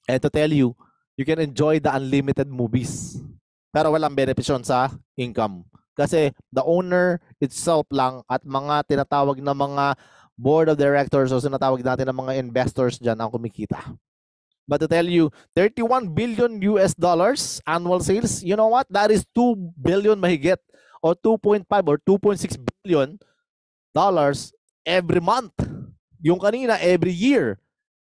And to tell you, you can enjoy the unlimited movies. Pero walang benefits yun sa income. Kasi the owner itself lang at mga tinatawag na mga board of directors o sinatawag natin ng mga investors dyan ang kumikita. But to tell you, $31 billion annual sales, you know what? That is 2 billion mahigit o 2.5 or 2.6 billion dollars every month. Yung kanina, every year.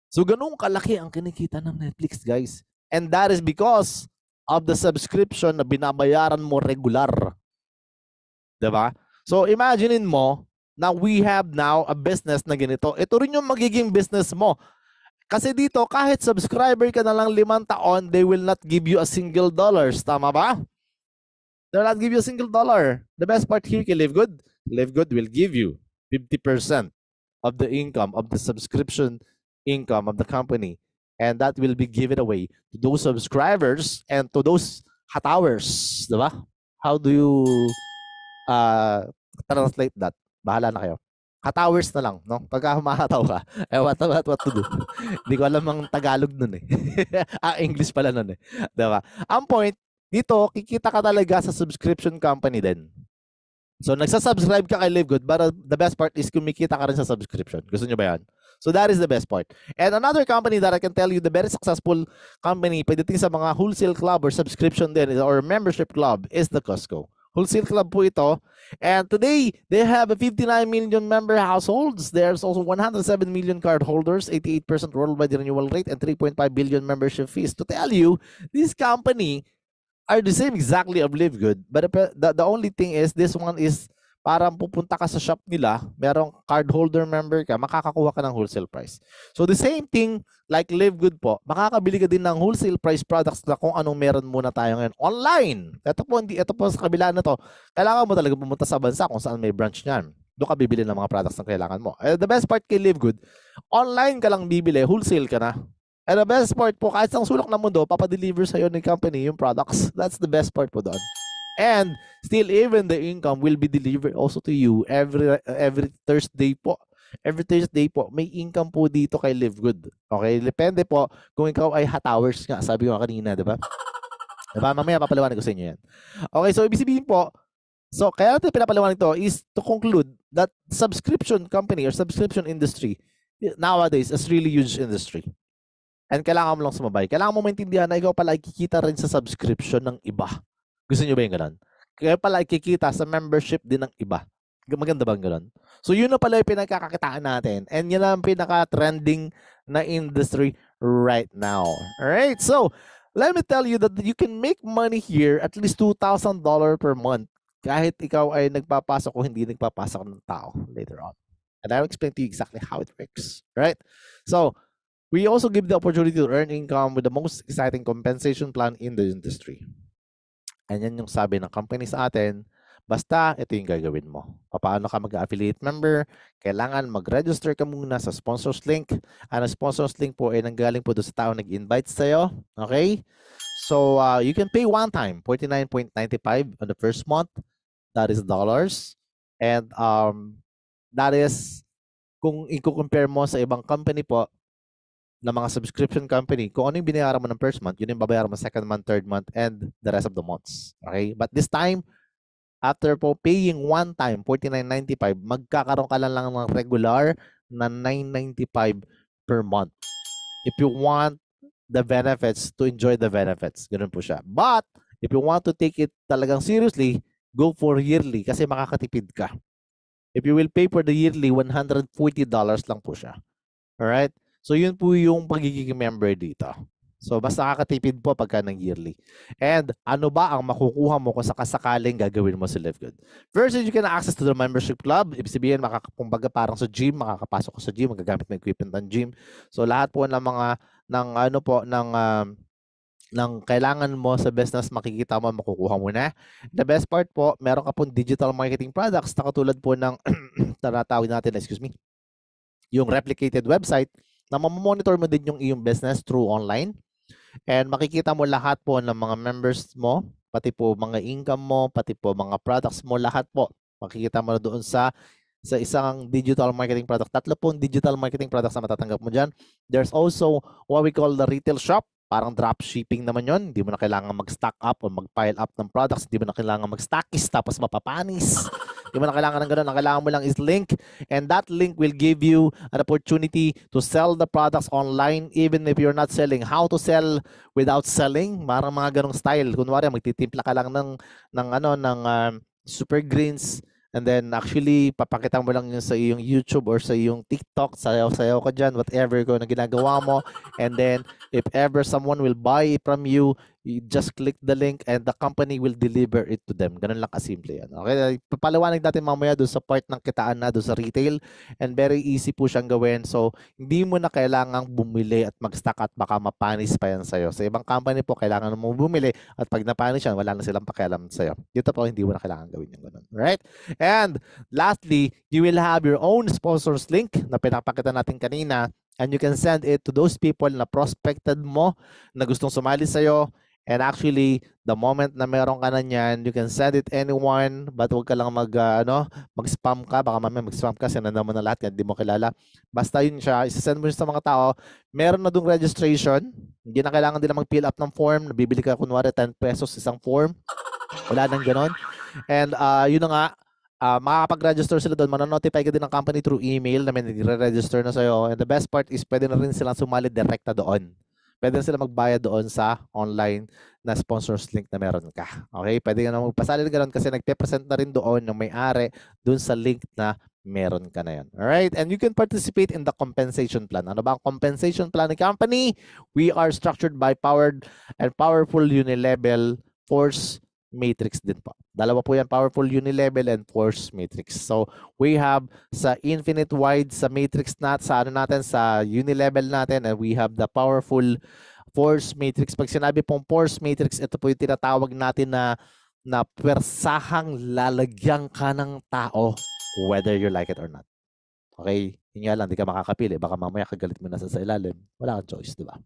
So ganun kalaki ang kinikita ng Netflix, guys. And that is because of the subscription na binabayaran mo regular. Diba? So imaginein mo na we have now a business na ganito. Ito rin yung magiging business mo. Kasi dito, kahit subscriber ka na lang 5 taon, they will not give you a single dollars. Tama ba? They will not give you a single dollar. The best part here kay Live Good will give you 50% of the income of the subscription income of the company. And that will be given away to those subscribers and to those hatowers. Diba? How do you translate that? Bahala na kayo. Hatowers na lang, no? Pagka humahataw ka, what to do? Hindi ko alam ang Tagalog nun eh. English pala nun eh. Diba? Ang point, dito, kikita ka talaga sa subscription company din. So, nagsasubscribe ka kay Live Good, but the best part is kumikita ka rin sa subscription. Gusto nyo ba yan? So, that is the best part. And another company that I can tell you, the very successful company, pagdating sa mga wholesale club or subscription din, or membership club, is the Costco. Wholesale club po ito. And today, they have a 59 million member households. There's also 107 million card holders, 88% worldwide renewal rate, and 3.5 billion membership fees. To tell you, this company are the same exactly of Live Good. But the only thing is, this one is parang pupunta ka sa shop nila, merong card holder member ka, makakakuha ka ng wholesale price. So the same thing like Live Good po, makakabili ka din ng wholesale price products na kung anong meron muna tayo ngayon online. Ito po sa kabila na to, kailangan mo talaga pumunta sa bansa kung saan may branch niyan. Doon ka bibili ng mga products na kailangan mo. The best part kay Live Good, online ka lang bibili, wholesale ka na. And the best part po, kahit sa sulok ng mundo, papadeliver sa'yo ng company yung products. That's the best part po doon. And still, even the income will be delivered also to you every Thursday po. Every Thursday po, may income po dito kay Live Good. Okay? Depende po kung ikaw ay hatowers nga. Sabi ko kanina, di ba? Diba? Mamaya papaliwanag ko sa inyo yan. Okay, so ibig sabihin po, so kaya natin pinapaliwanag to is to conclude that subscription company or subscription industry nowadays is really huge industry. And kailangan mo lang sumabay. Kailangan mo maintindihan na ikaw pala ay kikita rin sa subscription ng iba. Gusto nyo ba yung gano'n? Kaya pala kikita sa membership din ng iba. Maganda bang gano'n? So yun na pala yung pinagkakakitaan natin. And yun ang pinaka-trending na industry right now. Alright? So, let me tell you that you can make money here at least $2,000 per month kahit ikaw ay nagpapasok o hindi nagpapasok ng tao later on. And I'll explain to you exactly how it works. Right? So, we also give the opportunity to earn income with the most exciting compensation plan in the industry. And yan yung sabi ng company sa atin, basta ito yung gagawin mo. Paano ka mag-affiliate member? Kailangan mag-register ka muna sa sponsors link. Ang sponsors link po ay nanggaling po doon sa tao nag-invite sa'yo. Okay? So, you can pay one time, $49.95 on the first month. That is dollars. And that is, kung i-compare mo sa ibang company po, na mga subscription company, kung ano yung binayaran mo ng first month, yun yung babayaran mo second month, third month, and the rest of the months. Okay? But this time, after po paying one time, $49.95, magkakaroon ka lang ng regular na $9.95 per month. If you want the benefits, to enjoy the benefits. Ganun po siya. But, if you want to take it talagang seriously, go for yearly kasi makakatipid ka. If you will pay for the yearly, $140 lang po siya. Alright? So, yun po yung pagiging member dito. So, mas nakakatipid po pagka ng yearly. And ano ba ang makukuha mo kung sakasakaling gagawin mo si Live Good? First, you can access to the membership club. Ibig sabihin, kumbaga parang sa gym, makakapasok ka sa gym, magagamit ng equipment ng gym. So, lahat po ng mga, ng kailangan mo sa business, makikita mo, makukuha mo na. The best part po, meron ka pong digital marketing products na katulad po ng, tinatawag natin, yung replicated website, na mamonitor mo din yung iyong business through online. And makikita mo lahat po ng mga members mo, pati po mga income mo, pati po mga products mo, lahat po. Makikita mo na doon sa isang digital marketing product. 3 pong digital marketing products na matatanggap mo dyan. There's also what we call the retail shop. Parang drop shipping naman yon. Hindi mo na kailangan mag-stock up o mag-pile up ng products. Hindi mo na kailangan mag-stockies tapos mapapanis. Hindi mo na kailangan ng gano'n. Ang kailangan mo lang is link. And that link will give you an opportunity to sell the products online even if you're not selling. How to sell without selling? Parang mga ganong style. Kunwari, magtitimpla ka lang ng super greens. And then actually, papakita mo lang yun sa iyong YouTube or sa iyong TikTok. Sayaw-sayaw ka dyan, whatever ko na ginagawa mo. And then, if ever someone will buy from you, You just click the link and the company will deliver it to them. Ganun lang kasimple yan. Okay, papaliwanag natin mamaya doon sa part ng kitaan na doon sa retail, and very easy po siyang gawin. So, hindi mo na kailangang bumili at mag-stock at baka mapanis pa yan sa'yo. Sa ibang company po, kailangan mo bumili at pag napanis yan, wala na silang pakialam sa'yo. Dito po, hindi mo na kailangan gawin yung ganun. Right? And lastly, you will have your own sponsors link na pinapakita natin kanina, and you can send it to those people na prospected mo na gustong sumali sa'yo. And actually, the moment na meron ka na niyan, you can send it anyone, but huwag ka lang mag-spam ka. Baka mamaya mag-spam ka, sinanda mo na lahat, hindi mo kilala. Basta yun siya, isasend mo sa mga tao. Meron na dong registration. Hindi na kailangan din na mag-fill up ng form. Nabibili ka kunwari 10 pesos isang form. Wala nang ganon. And yun na nga, makakapag-register sila doon. Manonotify ka din ng company through email na may nagre-register na sa'yo. And the best part is pwede na rin silang sumali direct na doon. Pwede na sila magbayad doon sa online na sponsors link na meron ka. Okay? Pwede ka na magpasali na ganoon kasi nagpe-present na rin doon ng may-ari doon sa link na meron ka na yan. Alright? And you can participate in the compensation plan. Ano ba ang compensation plan ng company? We are structured by powered and powerful unilevel force matrix din po. Dalawa po yan, powerful unilevel and force matrix. So, we have sa infinite wide sa matrix sa unilevel natin, and we have the powerful force matrix. Pag sinabi pong force matrix, ito po yung tinatawag natin na pwersahang lalagyan ka ng tao whether you like it or not. Okay? Yun nga lang, di ka makakapili. Baka mamaya kagalit mo na sa ilalim. Wala kang choice, di ba?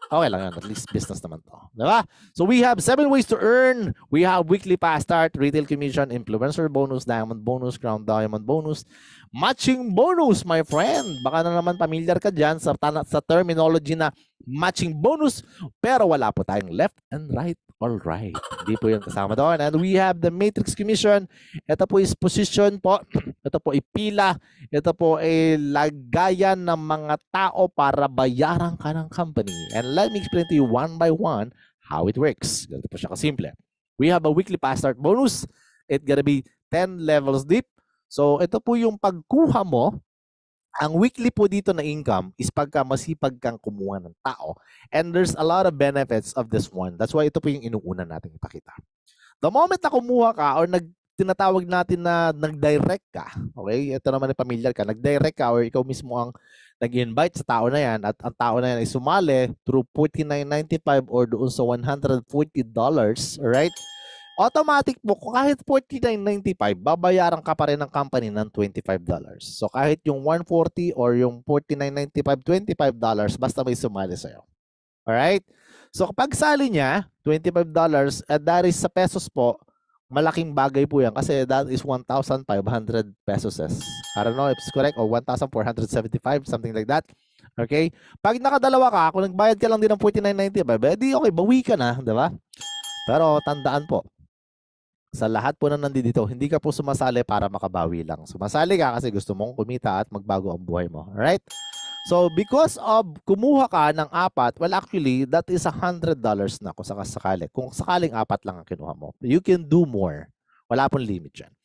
Okay lang yan. At least business naman to. Diba? So we have 7 ways to earn. We have weekly fast start, retail commission, influencer bonus, diamond bonus, crown diamond bonus, matching bonus, my friend. Baka na naman familiar ka dyan sa terminology na matching bonus, pero wala po tayong left and right. All right. Hindi po yung kasama doon. And we have the matrix commission. Ito po is position po. Ito po ipila. Ito po ay lagayan ng mga tao para bayaran ka ng company. And let me explain to you one by one how it works. Ganito po siya kasimple. We have a weekly fast start bonus. It's gonna be 10 levels deep. So ito po yung pagkuha mo. Ang weekly po dito na income is pagka masipag kang kumuha ng tao. And there's a lot of benefits of this one. That's why ito po yung inuuna natin ipakita. The moment na kumuha ka or tinatawag natin na nag-direct ka, okay? Ito naman ay familiar ka, nag-direct ka or ikaw mismo ang nag-invite sa tao na yan at ang tao na yan ay sumali through $49.95 or doon sa $140, right? Automatic po, kahit $49.95, babayaran ka pa rin ng company ng $25. So kahit yung $140 or yung $49.95, $25, basta may sumali sa'yo. Alright? So kapag sali niya, $25, at that is sa pesos po, malaking bagay po yan kasi that is 1,500 pesos. I don't know if it's correct, or 1,475, something like that. Okay? Pag nakadalawa ka, kung nagbayad ka lang din ng $49.95, di okay, bawi ka na, di ba? Pero tandaan po, sa lahat po na nandito, hindi ka po sumasali para makabawi lang. Sumasali ka kasi gusto mong kumita at magbago ang buhay mo. Alright? So, because of kumuha ka ng 4, well actually, that is $100 na kung sakasakali. Kung sakaling 4 lang ang kinuha mo. You can do more. Wala pong limit dyan.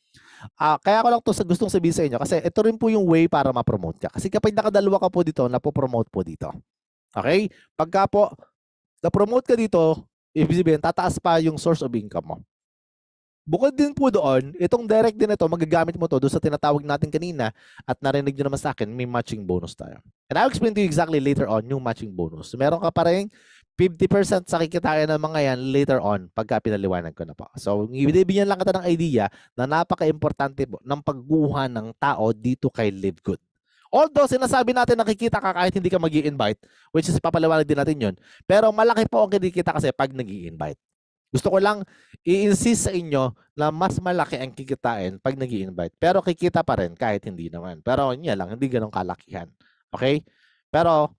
Kaya ko lang to gustong sabihin sa inyo kasi ito rin po yung way para ma-promote ka. Kasi kapag nakadalawa ka po dito, napopromote po dito. Okay? Pagka po na-promote ka dito, ibig sabihin, tataas pa yung source of income mo. Bukod din po doon, itong direct din ito, magagamit mo to doon sa tinatawag natin kanina at narinig nyo naman sa akin, may matching bonus tayo. And I'll explain to you exactly later on yung matching bonus. So, meron ka pa rin 50% sa kikitain ng mga yan later on pagka pinaliwanag ko na po. So, ibigyan lang kita ng idea na napaka-importante po ng pagkuha ng tao dito kay Live Good. Although sinasabi natin nakikita ka kahit hindi ka mag-i-invite, which is papaliwanag din natin yun, pero malaki po ang kinikita kasi pag nag-i-invite. Gusto ko lang i-insist sa inyo na mas malaki ang kikitain pag nag-i-invite. Pero kikita pa rin kahit hindi naman. Pero niya lang, hindi ganun kalakihan. Okay? Pero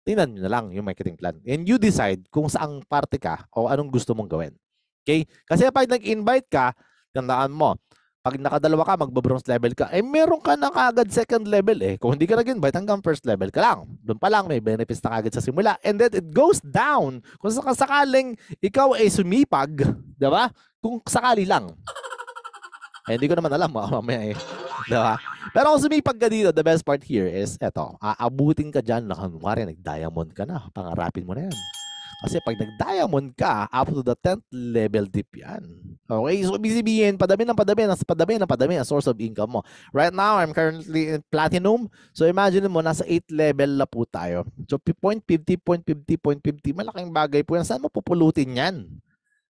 tingnan nyo na lang yung marketing plan. And you decide kung saang parte ka o anong gusto mong gawin. Okay? Kasi pag nag-invite ka, tandaan mo, pag nakadalawa ka, magbo-bronze level ka, eh meron ka na kagad second level eh. Kung hindi ka nag-invite, hanggang first level ka lang. Doon pa lang, may benefits na kagad sa simula. And then it goes down. Kung sakaling ikaw ay sumipag, diba? Kung sakali lang. Eh, hindi ko naman alam, mamaya eh. Diba? Pero kung sumipag ka dito, the best part here is, eto, aabutin ka dyan, nakanwari, nag-diamond ka na, pangarapin mo na yan. Kasi pag nag-diamond ka, up to the 10th level dip yan. Okay, so ibig sabihin, padami ang source of income mo. Right now, I'm currently in platinum. So imagine mo, nasa 8th level na po tayo. So 0.50, malaking bagay po yan. Saan mo pupulutin yan?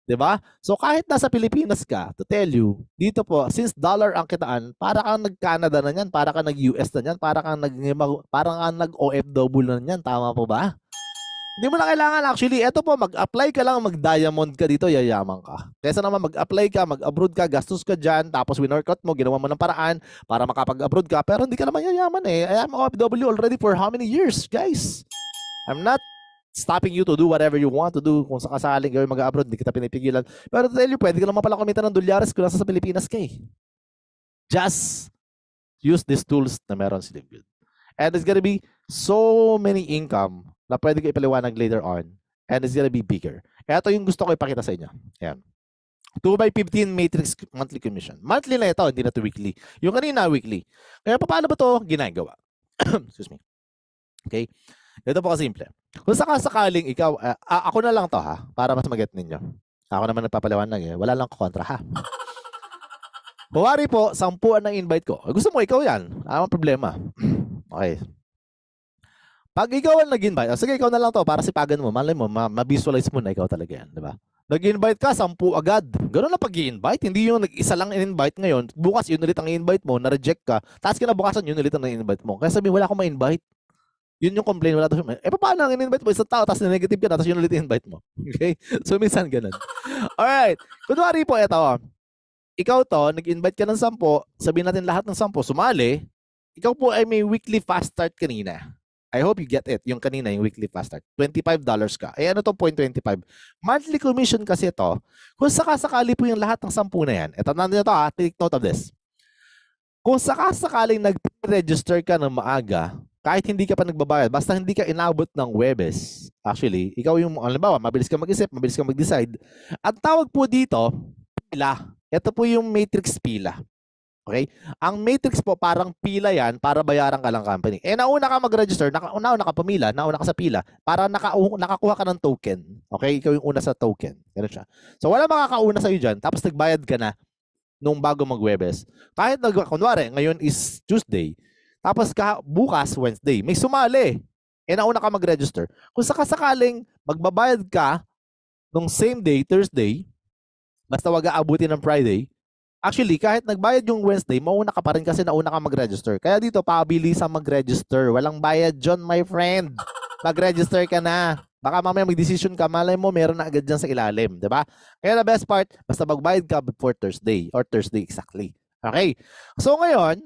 Diba? So kahit nasa Pilipinas ka, to tell you, dito po, since dollar ang kitaan, para kang nag-Canada na yan, para kang nag-US na yan, para kang nag-OFW na yan. Tama po ba? Hindi mo na kailangan actually. Ito po, mag-apply ka lang, mag-diamond ka dito, yayaman ka. Kesa naman mag-apply ka, mag-abroad ka, gastos ka dyan, tapos winorkout mo, ginawa mo ng paraan para makapag-abroad ka, pero hindi ka naman yayaman eh. I am OFW already for how many years, guys? I'm not stopping you to do whatever you want to do. Kung sakasaling gawin mag-abroad, hindi kita pinipigilan. Pero to tell you, pwede ka naman pala kumita ng dolyares kung nasa sa Pilipinas ka eh. Just use these tools na meron si Live Good. And it's gonna be so many income na pwede ko ipaliwanag later on. And it's gonna be bigger. Ito yung gusto ko ipakita sa inyo. Ayan. 2x15 matrix monthly commission. Monthly na ito, hindi na to weekly. Yung kanina, weekly. Kaya paano ba to ginagawa? Excuse me. Okay? Ito po kasimple. Kung sakasakaling ikaw, ako na lang to ha, para mas mag-get ninyo. Ako naman nagpapaliwanag eh. Wala lang kontra ha. Huwari po, 10 ang invite ko. Gusto mo, ikaw yan. Ano ang problema? Okay. Pag ikaw ang nag-invite, sige, ikaw na lang to para sipagan mo. Malay mo, ma-visualize mo na ikaw talaga yan, di ba? Nag-invite ka, 10 agad. Ganun na pag-i-invite. Hindi yung nag-isa lang in-invite ngayon. Bukas, yun ulit ang i-invite mo, na-reject ka. Tapos kinabukasan, yun ulit ang na-invite mo. Kaya sabi, wala akong ma-invite. Yun yung complaint, wala to. Paano ang in-invite mo? Isang tao, tapos na-negative ka na, tapos yun ulit in-invite mo. Okay? So, minsan ganun. Alright. Kunwari po, ito. Ikaw to, nag-invite ka ng 10, sabihin natin lahat ng 10, sumali. Ikaw po ay may weekly fast start kanina. I hope you get it. Yung kanina, yung weekly fast start. $25 ka. Eh ano to 0.25? Monthly commission kasi to. Kung sakasakali po yung lahat ng 10 na yan, ito nandito to ha, take note of this. Kung sakasakaling nag-register ka ng maaga, kahit hindi ka pa nagbabayad, basta hindi ka inabot ng Webes, actually, ikaw yung, halimbawa, mabilis ka mag-isip, mabilis ka mag-decide. At tawag po dito, pila. Ito po yung matrix pila. Okay? Ang matrix po, parang pila yan para bayaran ka lang company. Eh, nauna ka mag-register, nauna ka pumila, nauna ka sa pila, para nakakuha ka ng token. Okay? Ikaw yung una sa token. Ganun siya. So, wala makakauna sa'yo dyan, tapos nagbayad ka na nung bago mag-Webes. Kahit, kunwari, ngayon is Tuesday, tapos bukas, Wednesday, may sumali. Eh, nauna ka mag-register. Kung sakasakaling magbabayad ka nung same day, Thursday, basta wag aabutin ng Friday, actually, kahit nagbayad yung Wednesday, mauna ka pa rin kasi nauna ka mag-register. Kaya dito, pabilisan mag-register. Walang bayad, John, my friend. Mag-register ka na. Baka mamaya mag-decision ka, malay mo, meron na agad dyan sa ilalim. Diba? Kaya the best part, basta magbayad ka before Thursday or Thursday exactly. Okay? So ngayon,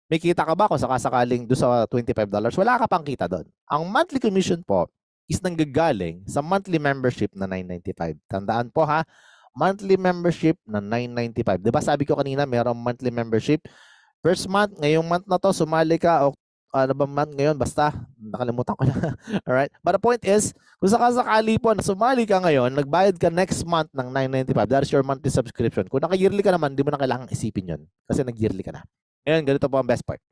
may kita ka ba kung sakasakaling doon sa $25? Wala ka pang kita doon. Ang monthly commission po is nanggagaling sa monthly membership na $9.95. Tandaan po ha, monthly membership na $9.95. Diba sabi ko kanina, mayroong monthly membership. First month, ngayong month na to, sumali ka, o ano ba month ngayon, basta, nakalimutan ko na. Alright? But the point is, kung sakasakali po na sumali ka ngayon, nagbayad ka next month ng $9.95, that is your monthly subscription. Kung naka-yearly ka naman, hindi mo na kailangang isipin yun. Kasi nag-yearly ka na. Ngayon, ganito po ang best part.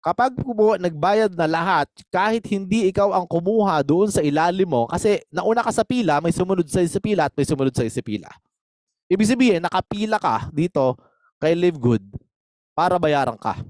Kapag po nagbayad na lahat, kahit hindi ikaw ang kumuha doon sa ilalim mo, kasi nauna ka sa pila, may sumunod sa pila at may sumunod sa pila. Ibig sabihin, nakapila ka dito kay Live Good para bayaran ka.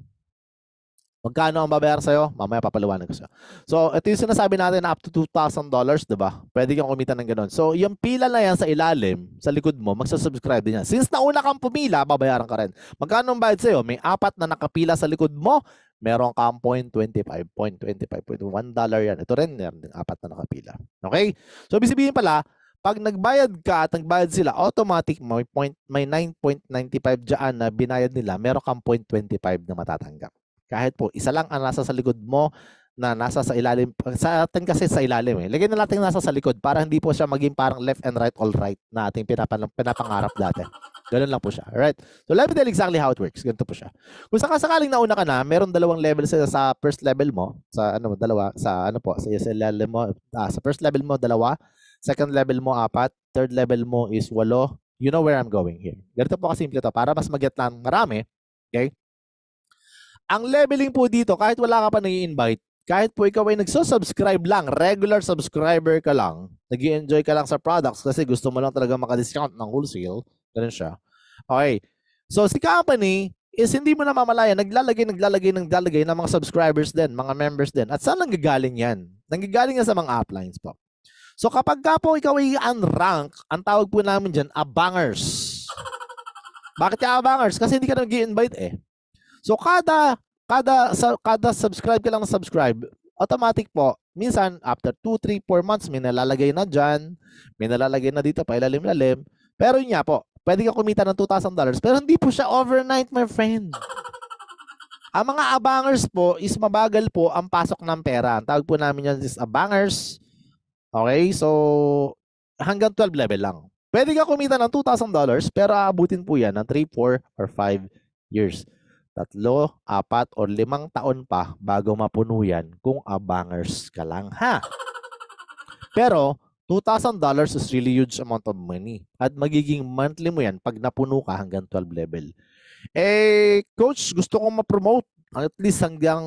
Magkano ang babayaran sa'yo? Mamaya papaliwanag ko sa'yo. So, ito yung sinasabi natin na up to $2,000, diba? Pwede kang kumita ng ganun. So, yung pila na yan sa ilalim, sa likod mo, magsasubscribe din yan. Since nauna kang pumila, babayaran ka rin. Magkano ang bayad sa'yo? May 4 na nakapila sa likod mo, meron kang $0.25, $0.25, $1 yan. Ito rin, yan, 4 na nakapila. Okay? So, ibig sabihin pala, pag nagbayad ka at nagbayad sila, automatic may 9.95 dyan na binayad nila, meron kang 0.25 na matatanggap. Kahit po, isa lang ang nasa sa likod mo na nasa sa ilalim. Sa atin kasi sa ilalim eh. Lagyan na natin nasa sa likod para hindi po siya maging parang left and right, all right na ating pinapangarap dati. Ganun lang po siya. Alright? So let me tell exactly how it works. Ganito po siya. Kung sakasakaling nauna ka na, meron 2 levels sa first level mo. Sa ano, sa level mo. Sa first level mo, 2. Second level mo, 4. Third level mo is 8. You know where I'm going here. Ganito po kasimple to para mas mag-get lang marami. Okay? Ang leveling po dito, kahit wala ka pa nai-invite, kahit po ikaw ay nagsusubscribe lang, regular subscriber ka lang, nag-enjoy ka lang sa products kasi gusto mo lang talaga maka-discount ng wholesale, ganun siya. Okay. So, si company is hindi mo namamalayan, naglalagay ng mga subscribers din, mga members din. At saan nanggagaling yan? Nanggagaling yan sa mga uplines po. So, kapag ka po ikaw ay unrank, ang tawag po namin dyan, abangers. Bakit ka abangers? Kasi hindi ka nag-i-invite eh. So, kada subscribe ka lang na subscribe, automatic po, minsan, after 2, 3, 4 months, may nalalagay na dyan, may nalalagay na dito, pa ilalim-lalim. Pero yun nga po, pwede ka kumita ng $2,000, pero hindi po siya overnight, my friend. Ang mga abangers po is mabagal po ang pasok ng pera. Ang tawag po namin yan is abangers. Okay, so hanggang 12 level lang. Pwede ka kumita ng $2,000, pero aabutin po yan ng 3, 4, or 5 years. 3, 4, o 5 taon pa bago mapuno yan kung abangers ka lang, ha? Pero, $2,000 is really huge amount of money. At magiging monthly mo yan pag napuno ka hanggang 12 level. Eh, coach, gusto kong ma-promote at least hanggang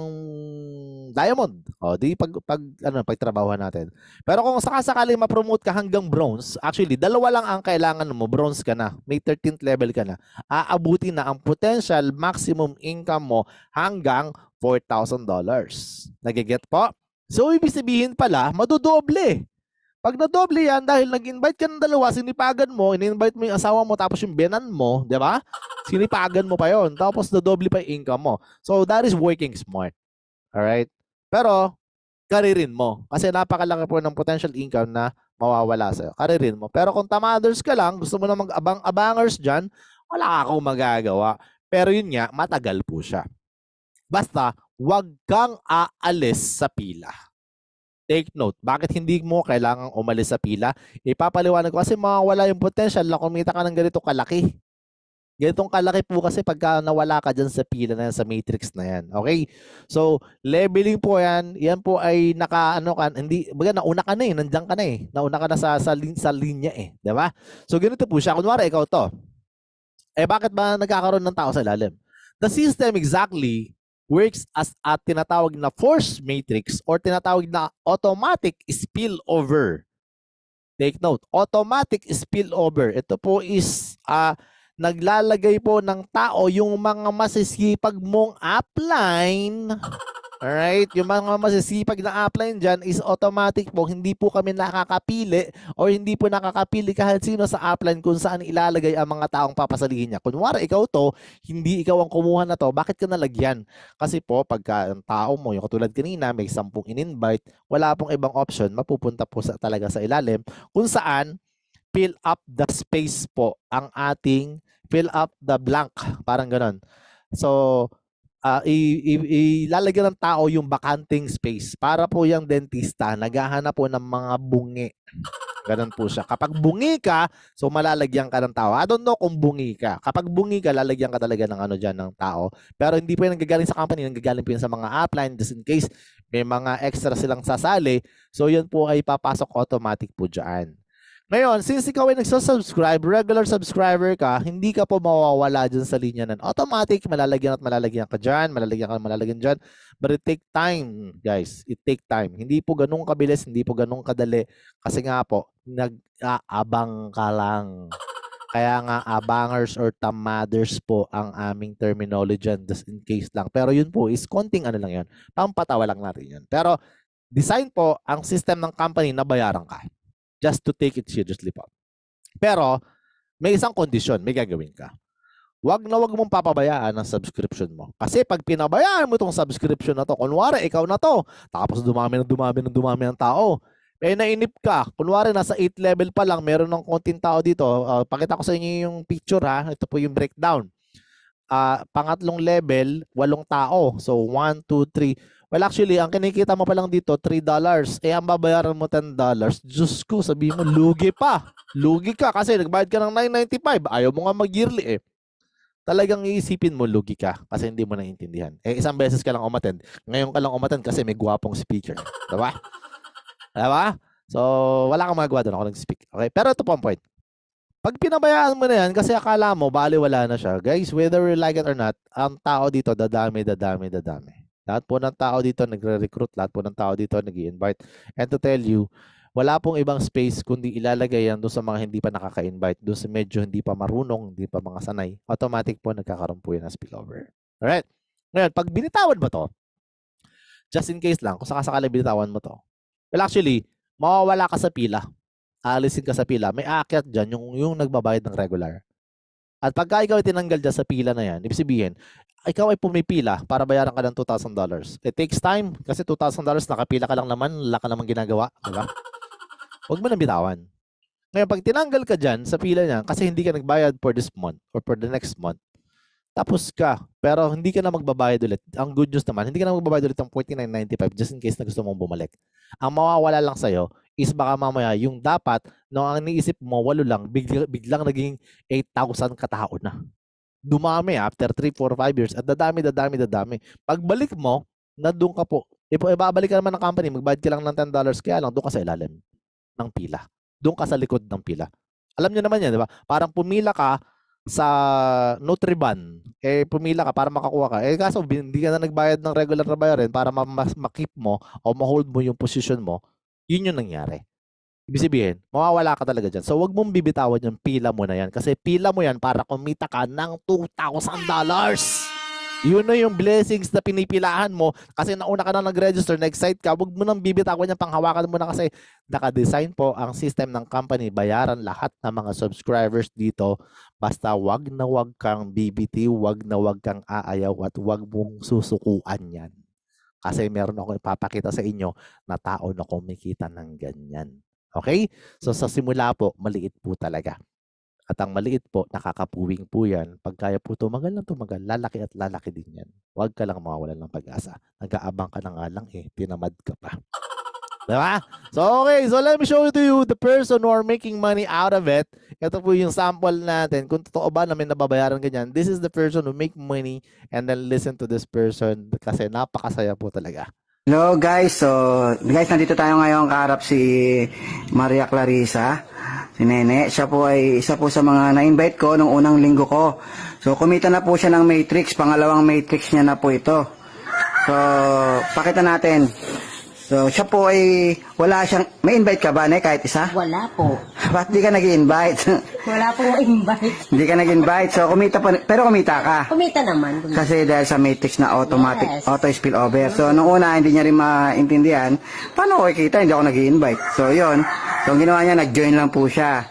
diamond. O, di pagtrabahuhan natin. Pero kung sakasakali ma-promote ka hanggang bronze, actually, 2 lang ang kailangan mo, bronze ka na. May 13th level ka na. Aabuti na ang potential maximum income mo hanggang $4,000. Nagiget po? So, ibig sabihin pala, madodoble. Pag nadoble yan, dahil nag-invite ka ng 2, sinipagan mo, in-invite mo yung asawa mo, tapos yung benan mo, di ba? Sinipagan mo pa yon, tapos nadoble pa yung income mo. So, that is working smart. Alright? Pero, karirin mo. Kasi napakalaki po ng potential income na mawawala sa'yo. Karirin mo. Pero kung tamaders ka lang, gusto mo na mag-abang-abangers dyan, wala akong magagawa. Pero yun nga, matagal po siya. Basta, wag kang aalis sa pila. Take note, bakit hindi mo kailangang umalis sa pila? Ipapaliwanag ko kasi mawawala yung potential na kumita ka ng ganito kalaki. Ganitong kalaki po kasi pagka nawala ka dyan sa pila na yan, sa matrix na yan. Okay? So, leveling po yan. Yan po ay nauna ka na eh. Nandiyan ka na eh. Nauna ka na sa linya eh. Diba? So, ganito po siya. Kunwari, ikaw to. Eh, bakit ba nagkakaroon ng tao sa ilalim? The system exactly works as a tinatawag na force matrix or tinatawag na automatic spillover. Take note, automatic spillover. Ito po is naglalagay po ng tao yung mga masisipag mong upline. Alright, yung mga masisipag na upline dyan is automatic po, hindi po kami nakakapili or hindi po nakakapili kahit sino sa upline kung saan ilalagay ang mga taong papasalihin niya. Kunwari, ikaw to, hindi ikaw ang kumuha na to, bakit ka nalagyan? Kasi po, pagka ang tao mo, yung katulad kanina, may 10 in-invite, wala pong ibang option, mapupunta po talaga sa ilalim, kung saan fill up the space po ang ating, fill up the blank, parang ganon. So, ilalagyan ng tao yung bakanting space para po yung dentista naghahanap po ng mga bungi. Ganun po siya. Kapag bungi ka, so malalagyan ka ng tao. I don't know kung bungi ka. Kapag bungi ka, lalagyan ka talaga ng dyan ng tao. Pero hindi po yan nanggagaling sa company, nanggagaling po yan sa mga upline just in case may mga extra silang sasali. So yun po ay papasok automatic po dyan. Ngayon, since ikaw ay nagsusubscribe, regular subscriber ka, hindi ka po mawawala dyan sa linya ng automatic, malalagyan ka dyan, malalagyan dyan. But it take time, guys. It take time. Hindi po ganun kabilis, hindi po ganun kadali. Kasi nga po, nag-aabang ka lang. Kaya nga, abangers or tamaders po ang aming terminology dyan, just in case lang. Pero yun po is konting lang yun. Pampatawa lang natin yun. Pero design po ang system ng company na bayaran ka. Just to take it seriously po. Pero, may isang kondisyon, may gagawin ka. Wag mong papabayaan ang subscription mo. Kasi pag pinabayaan mo itong subscription na to, kunwari, ikaw na to, tapos dumami ng tao, eh nainip ka, kunwari nasa 8 level pa lang, meron ng konting tao dito, pakita ko sa inyo yung picture ha, ito po yung breakdown. Pangatlong level, 8 tao. So, 1, 2, 3. Well, actually, ang kinikita mo pa lang dito, $3. Eh, ang babayaran mo $10. Diyos ko, sabihin mo, lugi pa. Lugi ka kasi nagbayad ka ng $9.95. Ayaw mo nga mag-yearly eh. Talagang iisipin mo, lugi ka kasi hindi mo naiintindihan. Eh, isang beses ka lang umattend. Ngayon ka lang umattend kasi may gwapong speaker. Diba? Diba? So, wala kang magawa doon ako nag-speak. Okay? Pero ito po ang point. Pag pinabayaan mo na yan, kasi akala mo, bali wala na siya. Guys, whether you like it or not, ang tao dito, dadami. Lahat po ng tao dito nagre-recruit, lahat po ng tao dito nag-i-invite. And to tell you, wala pong ibang space kundi ilalagay yan doon sa mga hindi pa nakaka-invite, doon sa medyo hindi pa marunong, hindi pa mga sanay. Automatic po nagkakaroon po yan ng spillover. Alright? Ngayon, pag binitawan mo to, just in case lang, kung sakasakali binitawan mo to, well actually, mawawala ka sa pila. Aalisin ka sa pila. May aakyat dyan yung nagbabayad ng regular. At pagka ikaw ay tinanggal dyan sa pila na yan, ibig sabihin, ikaw ay pumipila para bayaran ka ng $2,000. It takes time kasi $2,000 nakapila ka lang naman, wala ka namang ginagawa. Diba? Huwag mo nang bitawan. Ngayon, pag tinanggal ka dyan sa pila niya kasi hindi ka nagbayad for this month or for the next month, tapos ka, pero hindi ka na magbabayad ulit. Ang good news naman, hindi ka na magbabayad ulit ng $49.95 just in case na gusto mong bumalik. Ang mawawala lang sa'yo is baka mamaya yung dapat, no, ang iniisip mo, 8 lang, biglang naging 8,000 katao na. Dumami after 3, 4, 5 years at dadami. Pagbalik mo, nandun ka po. Ibabalik ka naman ng company, magbayad ka lang ng $10, kaya lang doon ka sa ilalim ng pila. Doon ka sa likod ng pila. Alam niyo naman yan, di ba? Parang pumila ka sa Nutriban, pumila ka para makakuha ka. Kaso hindi ka na nagbayad ng regular na bayarin para makip mo o ma-hold mo yung position mo, yun yung nangyari. Ibig sabihin, mawawala ka talaga dyan. So, wag mong bibitawan yung pila mo na yan. Kasi pila mo yan para kumita ka ng $2,000. Yun na yung blessings na pinipilahan mo. Kasi nauna ka na nag-register, na-excite ka, wag mo nang bibitawan yung panghawakan mo na kasi naka-design po ang system ng company. Bayaran lahat ng mga subscribers dito. Basta wag na wag kang BBT, wag na wag kang aayaw at wag mong susukuan yan. Kasi meron ako ipapakita sa inyo na tao na kumikita ng ganyan. Okay? So sa simula po, maliit po talaga. At ang maliit po, nakakapuwing po yan. Pag kaya po tumagal ng tumagal, lalaki at lalaki din yan. Huwag ka lang mawawalan ng pag-asa. Nag-aabang ka na nga lang tinamad ka pa. Diba? So okay, so let me show to you the person who are making money out of it. Ito po yung sample natin. Kung totoo ba na may nababayaran ganyan, this is the person who make money and then listen to this person kasi napakasaya po talaga. Hello guys, so guys nandito tayo ngayon kaharap si Maria Clarissa, si Nene. Siya po ay isa po sa mga na-invite ko nung unang linggo ko. So kumita na po siya ng matrix, pangalawang matrix niya na po ito. So pakita natin. So siya po ay wala siyang, may invite ka ba, ne, kahit isa? Wala po. Ba't di ka nag-invite? Wala pong invite. Hindi ka nag-invite, so kumita pa, pero kumita ka. Kumita naman. Kasi dahil sa matrix na automatic, Yes. auto spillover. So, nung una, hindi niya rin maintindihan, paano ko ikita? Hindi ako nag-i-invite. So, yun. So, ang ginawa niya, nag-join lang po siya.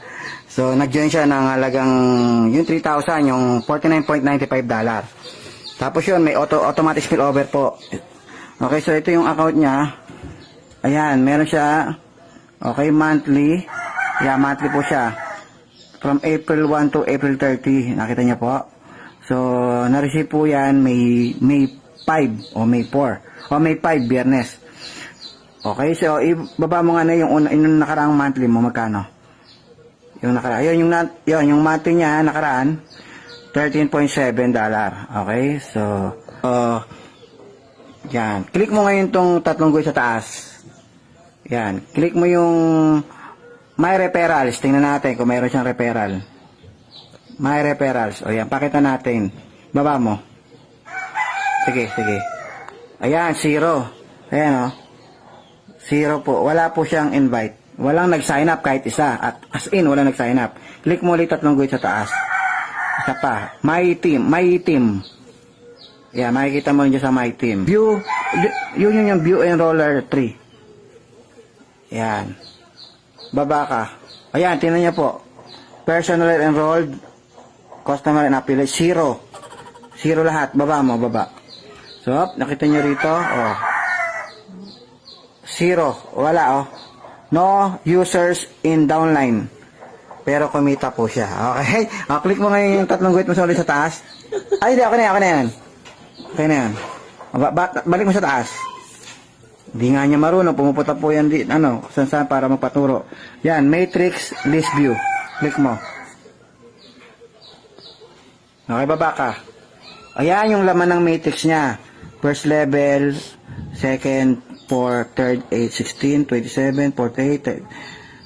So, nag-join siya ng halagang, yung 3,000, yung $49.95. Tapos yun, may automatic spillover po. Okay, so ito yung account niya. Ayan, meron siya, okay, monthly. Yeah, monthly po siya. From April 1 to April 30. Nakita niya po. So, na-receive po yan May 5 o May 4 o May 5, Biyernes. Okay, so ibaba mo nga na yung nakaraang monthly mo, magkano? Yung nakaraan, yung monthly niya nakaraan, $13.7. Okay, so yan. Click mo ngayon tong tatlong guhit sa taas. Yan, click mo yung My Referrals. Tingnan natin kung mayroon siyang referral. My Referrals. O yan, pakita natin. Baba mo. Sige. Ayan, 0. Ayan o. 0 po. Wala po siyang invite. Walang nag-sign up kahit isa. At as in, walang nag-sign up. Click mo ulit tatlong guhit sa taas. Isa pa. My Team. Ayan, makikita mo yun sa My Team. View. Yun yung View Enroller 3. Ayan. Baba ka. Ayan, tingnan niya po. Personal enrolled, customer and affiliate, 0. 0 lahat. Baba mo, baba. So, nakita niyo rito, oh. 0. Wala, oh. No users in downline. Pero kumita po siya. Okay? Click mo ngayon yung tatlong guhit mo sa ulit sa taas. Ay, hindi. Okay na yan. Balik mo sa taas. Hindi nga niya marunong, pumupunta po yan saan para magpaturo. Yan, matrix list view. Click mo. Okay, baba ka. Ayan yung laman ng matrix niya. First level, second, 4, third, 8, 16, 27, 48,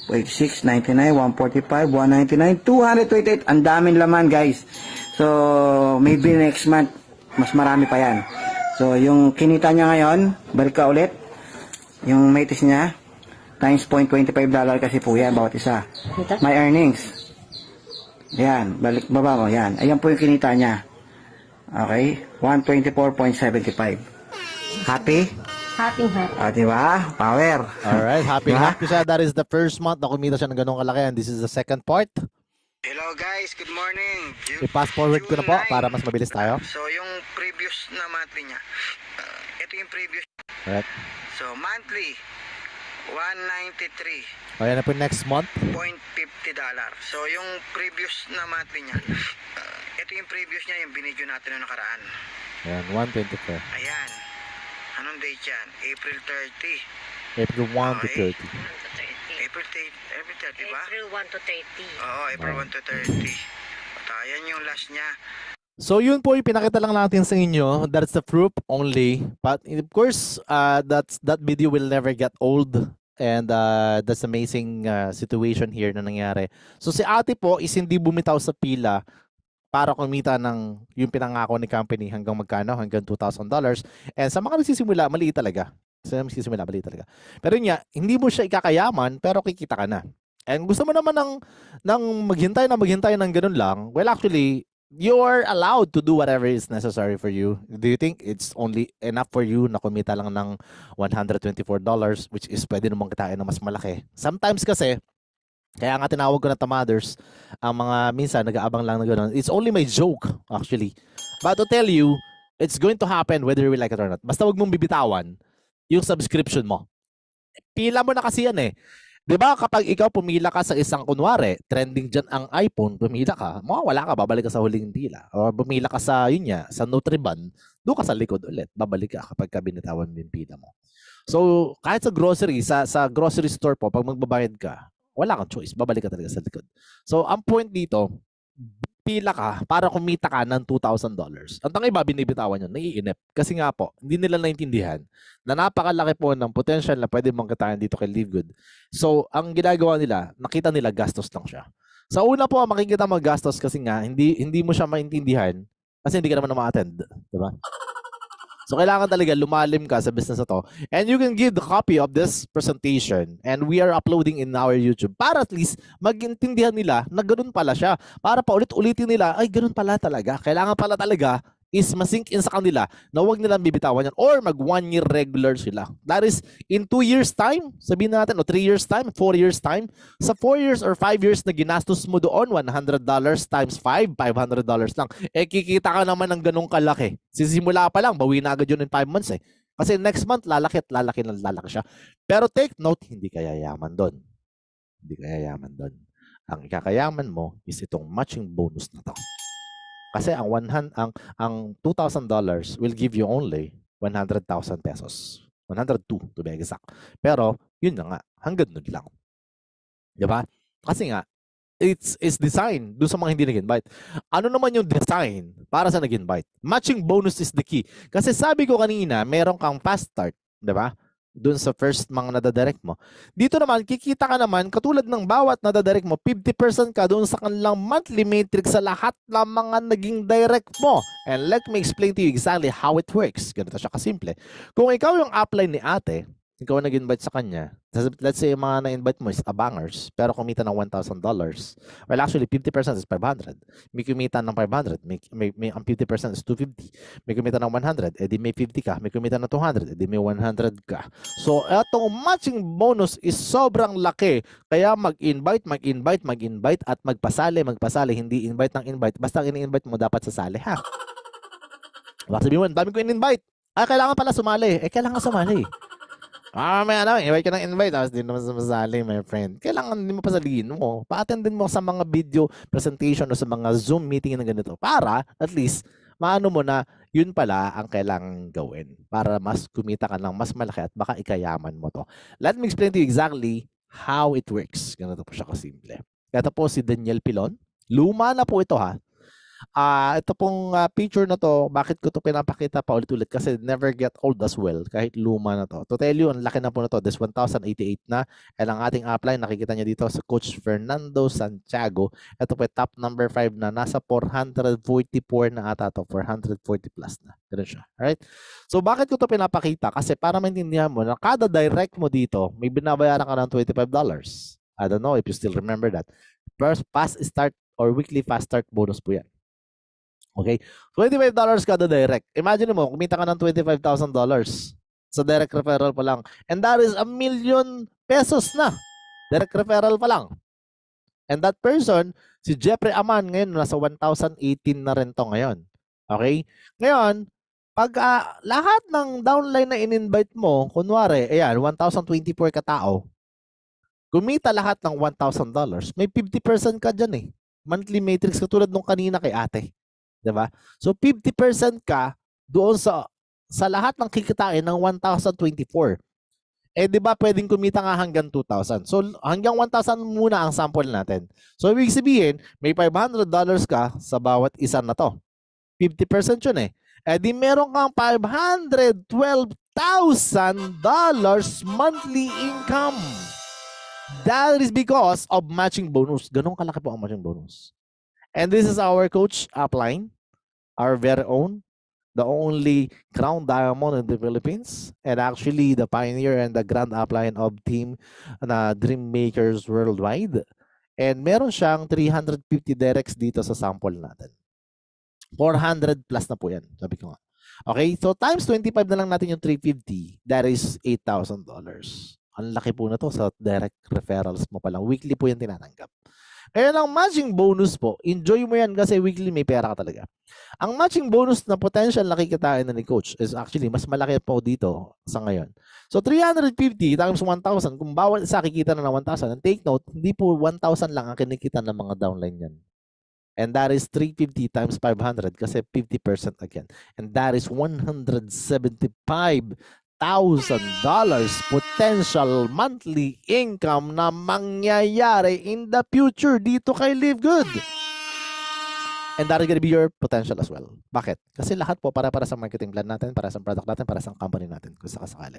86, 99, 145, 199, 228. Ang daming laman, guys. So, maybe next month, mas marami pa yan. So, yung kinita niya ngayon, balik ka ulit. Yung matis niya, times $0.25 kasi po yan, bawat isa. Ito? My earnings. Yan, balik, baba mo, yan. Ayan po yung kinita niya. Okay? 124.75. Happy? Happy. Di ba? Power. Alright, happy Diba? happy siya. That is the first month na kumita siya ng ganong kalaki. And this is the second part. Hello guys, good morning. I-fast forward ko na po para mas mabilis tayo. So, yung previous na monthly niya, ito yung previous. Alright. So, monthly, 193.50 O yan na po next month. dollar. So, yung previous na monthly niya, ito yung previous niya, yung binidyo natin na nakaraan. Ayan, 124. Ayan. Anong date yan? April 30. April 1 to 30. April 30 ba? April 1 to 30. Oo, April 1 to 30. At ayan yung last niya. So yun po yung pinakita lang natin sa inyo. That's the proof only. But of course, that video will never get old. And that's amazing situation here na nangyari. So si ate po is hindi bumitaw sa pila para kumita ng yung pinangako ni company hanggang magkano? Hanggang $2,000. And sa mga nagsisimula, maliit talaga. Pero yun nga, hindi mo siya ikakayaman, pero kikita ka na. And gusto mo naman ng maghintay ng ganun lang, well actually, you are allowed to do whatever is necessary for you. Do you think it's only enough for you na kumita lang ng $124, which is pwede namang kitain na mas malaki? Sometimes kasi, kaya nga tinawag ko na tamaders, ang mga minsan nag-aabang lang na gano'n. It's only my joke, actually. But to tell you, it's going to happen whether you like it or not. Basta wag mong bibitawan yung subscription mo. Pila mo na kasi yan eh. 'Di ba kapag ikaw pumila ka sa isang kunwari, trending dyan ang iPhone, pumila ka, mawawala ka, babalik ka sa huling pila. O pumila ka sa yun niya, sa Nutriban, doon ka sa likod ulit, babalik ka kapag binitawan mo yung pila mo. So, kahit sa grocery, sa grocery store po, pag magbabayad ka, wala kang choice, babalik ka talaga sa likod. So, ang point dito, pila ka para kumita ka ng $2,000. Ang tangay ba binibitawan yun? Naiinip. Kasi nga po, hindi nila naintindihan na napakalaki po ng potential na pwede mong kitain dito kay Live Good. So, ang ginagawa nila, nakita nila gastos lang siya. Sa una po, makikita mo gastos kasi nga, hindi mo siya maintindihan kasi hindi ka naman ma-attend. Diba? So, kailangan talaga lumalim ka sa business na to. And you can give the copy of this presentation and we are uploading in our YouTube para at least magintindihan nila na ganun pala siya. Para pa ulit-ulitin nila, ay ganun pala talaga. Kailangan pala talaga is masink in sa kanila na huwag nilang bibitawan yan or mag 1 year regular sila. That is, in 2 years time, sabihin natin, o 3 years time, 4 years time, sa 4 years or 5 years na ginastos mo doon, $100 times 5, $500 lang. Eh, kikita ka naman ng ganung kalaki. Sisimula pa lang, bawi na agad yun in 5 months eh. Kasi next month, lalaki siya. Pero take note, hindi ka yayaman doon. Ang ikakayaman mo is itong matching bonus na to. Kasi ang $2,000 will give you only 100,000 pesos. 102 to be exact. Pero yun na nga, hanggang nun lang. 'Di ba? Kasi nga it's design doon sa mga hindi nag-invite. Ano naman yung design para sa nag-invite? Matching bonus is the key. Kasi sabi ko kanina, meron kang fast start, 'di ba? Doon sa first mga nadadirect mo. Dito naman, kikita ka naman, katulad ng bawat nadadirect mo, 50% ka doon sa kanilang monthly matrix sa lahat ng mga naging direct mo. And let me explain to you exactly how it works. Ganito siya kasimple. Kung ikaw yung upline ni ate, ikaw nag-invite sa kanya, let's say yung mga na-invite mo is abangers, pero kumita ng $1,000. Well, actually, 50% is 500. May kumita ng 500, ang 50% is 250. May kumita ng 100, edi may 50 ka. May kumita ng 200, edi may 100 ka. So, etong matching bonus is sobrang laki. Kaya mag-invite at magpasali. Hindi invite ng invite. Basta ini-invite mo, dapat sasali, ha? Baka sabihin mo, dami ko in-invite. Kailangan pala sumali. Kailangan sumali. May invite ka ng invite, tapos di naman sumasali, my friend. Kailangan din mo pasalihin mo. Pa-attendin mo sa mga video presentation o sa mga Zoom meeting na ganito para at least maano mo na yun pala ang kailangang gawin para mas kumita ka ng mas malaki at baka ikayaman mo to. Let me explain to you exactly how it works. Ganito po siya kasimple. Ito po si Daniel Pilon. Luma na po ito, ha. Ito pong picture na to, bakit ko to pinapakita pa ulit-ulit? Kasi never get old as well, kahit luma na to. To tell you, ang laki na po na to. This 1,088 na. And ang ating upline, nakikita niyo dito sa Coach Fernando Santiago. Ito po top number 5 na. Nasa 444 na ata to. 440 plus na. Ganun siya. Alright? So bakit ko to pinapakita? Kasi para maintindihan mo na kada direct mo dito, may binabayaran ka ng $25. I don't know if you still remember that. First fast start or weekly fast start bonus po yan. Okay? $25 kada direct. Imagine mo, kumita ka ng $25,000 sa direct referral pa lang. And that is ₱1,000,000 na. Direct referral pa lang. And that person, si Jeffrey Aman, ngayon nasa 1,018 na rin to ngayon. Okay? Ngayon, pag lahat ng downline na in-invite mo, kunwari, ayan, 1,024 katao, kumita lahat ng $1,000, may 50% ka dyan eh. Monthly matrix katulad nung kanina kay ate. Diba? So 50% ka doon sa lahat ng kikitain ng 1,024. Eh 'di ba pwedeng kumita nga hanggang 2,000. So hanggang 1,000 muna ang sample natin. So ibig sabihin, may $500 ka sa bawat isa na to. 50% 'yun eh. Eh di meron kang $512,000 monthly income. That is because of matching bonus. Ganun kalaki po ang matching bonus. And this is our coach upline, our very own, the only crown diamond in the Philippines, and actually the pioneer and the grand upline of team na Dream Makers Worldwide. And meron siyang 350 directs dito sa sample natin. 400 plus na po yan, sabi ko nga. Okay, so times 25 na lang natin yung 350, that is $8,000. Ang laki po na to sa direct referrals mo pa lang. Weekly po yan tinatanggap. Kaya ang matching bonus po, enjoy mo yan kasi weekly may pera ka talaga. Ang matching bonus na potential nakikitain na ni coach is actually mas malaki po dito sa ngayon. So 350 times 1,000, kung bawat isa kikita na ng 1,000, and take note, hindi po 1,000 lang ang kinikita ng mga downline yan. And that is 350 times 500 kasi 50% again. And that is $175,000 potential monthly income na mangyayari in the future dito kay Live Good. And that is gonna be your potential as well. Bakit? Kasi lahat po para sa marketing plan natin, para sa product natin, para sa company natin kung sakasakali.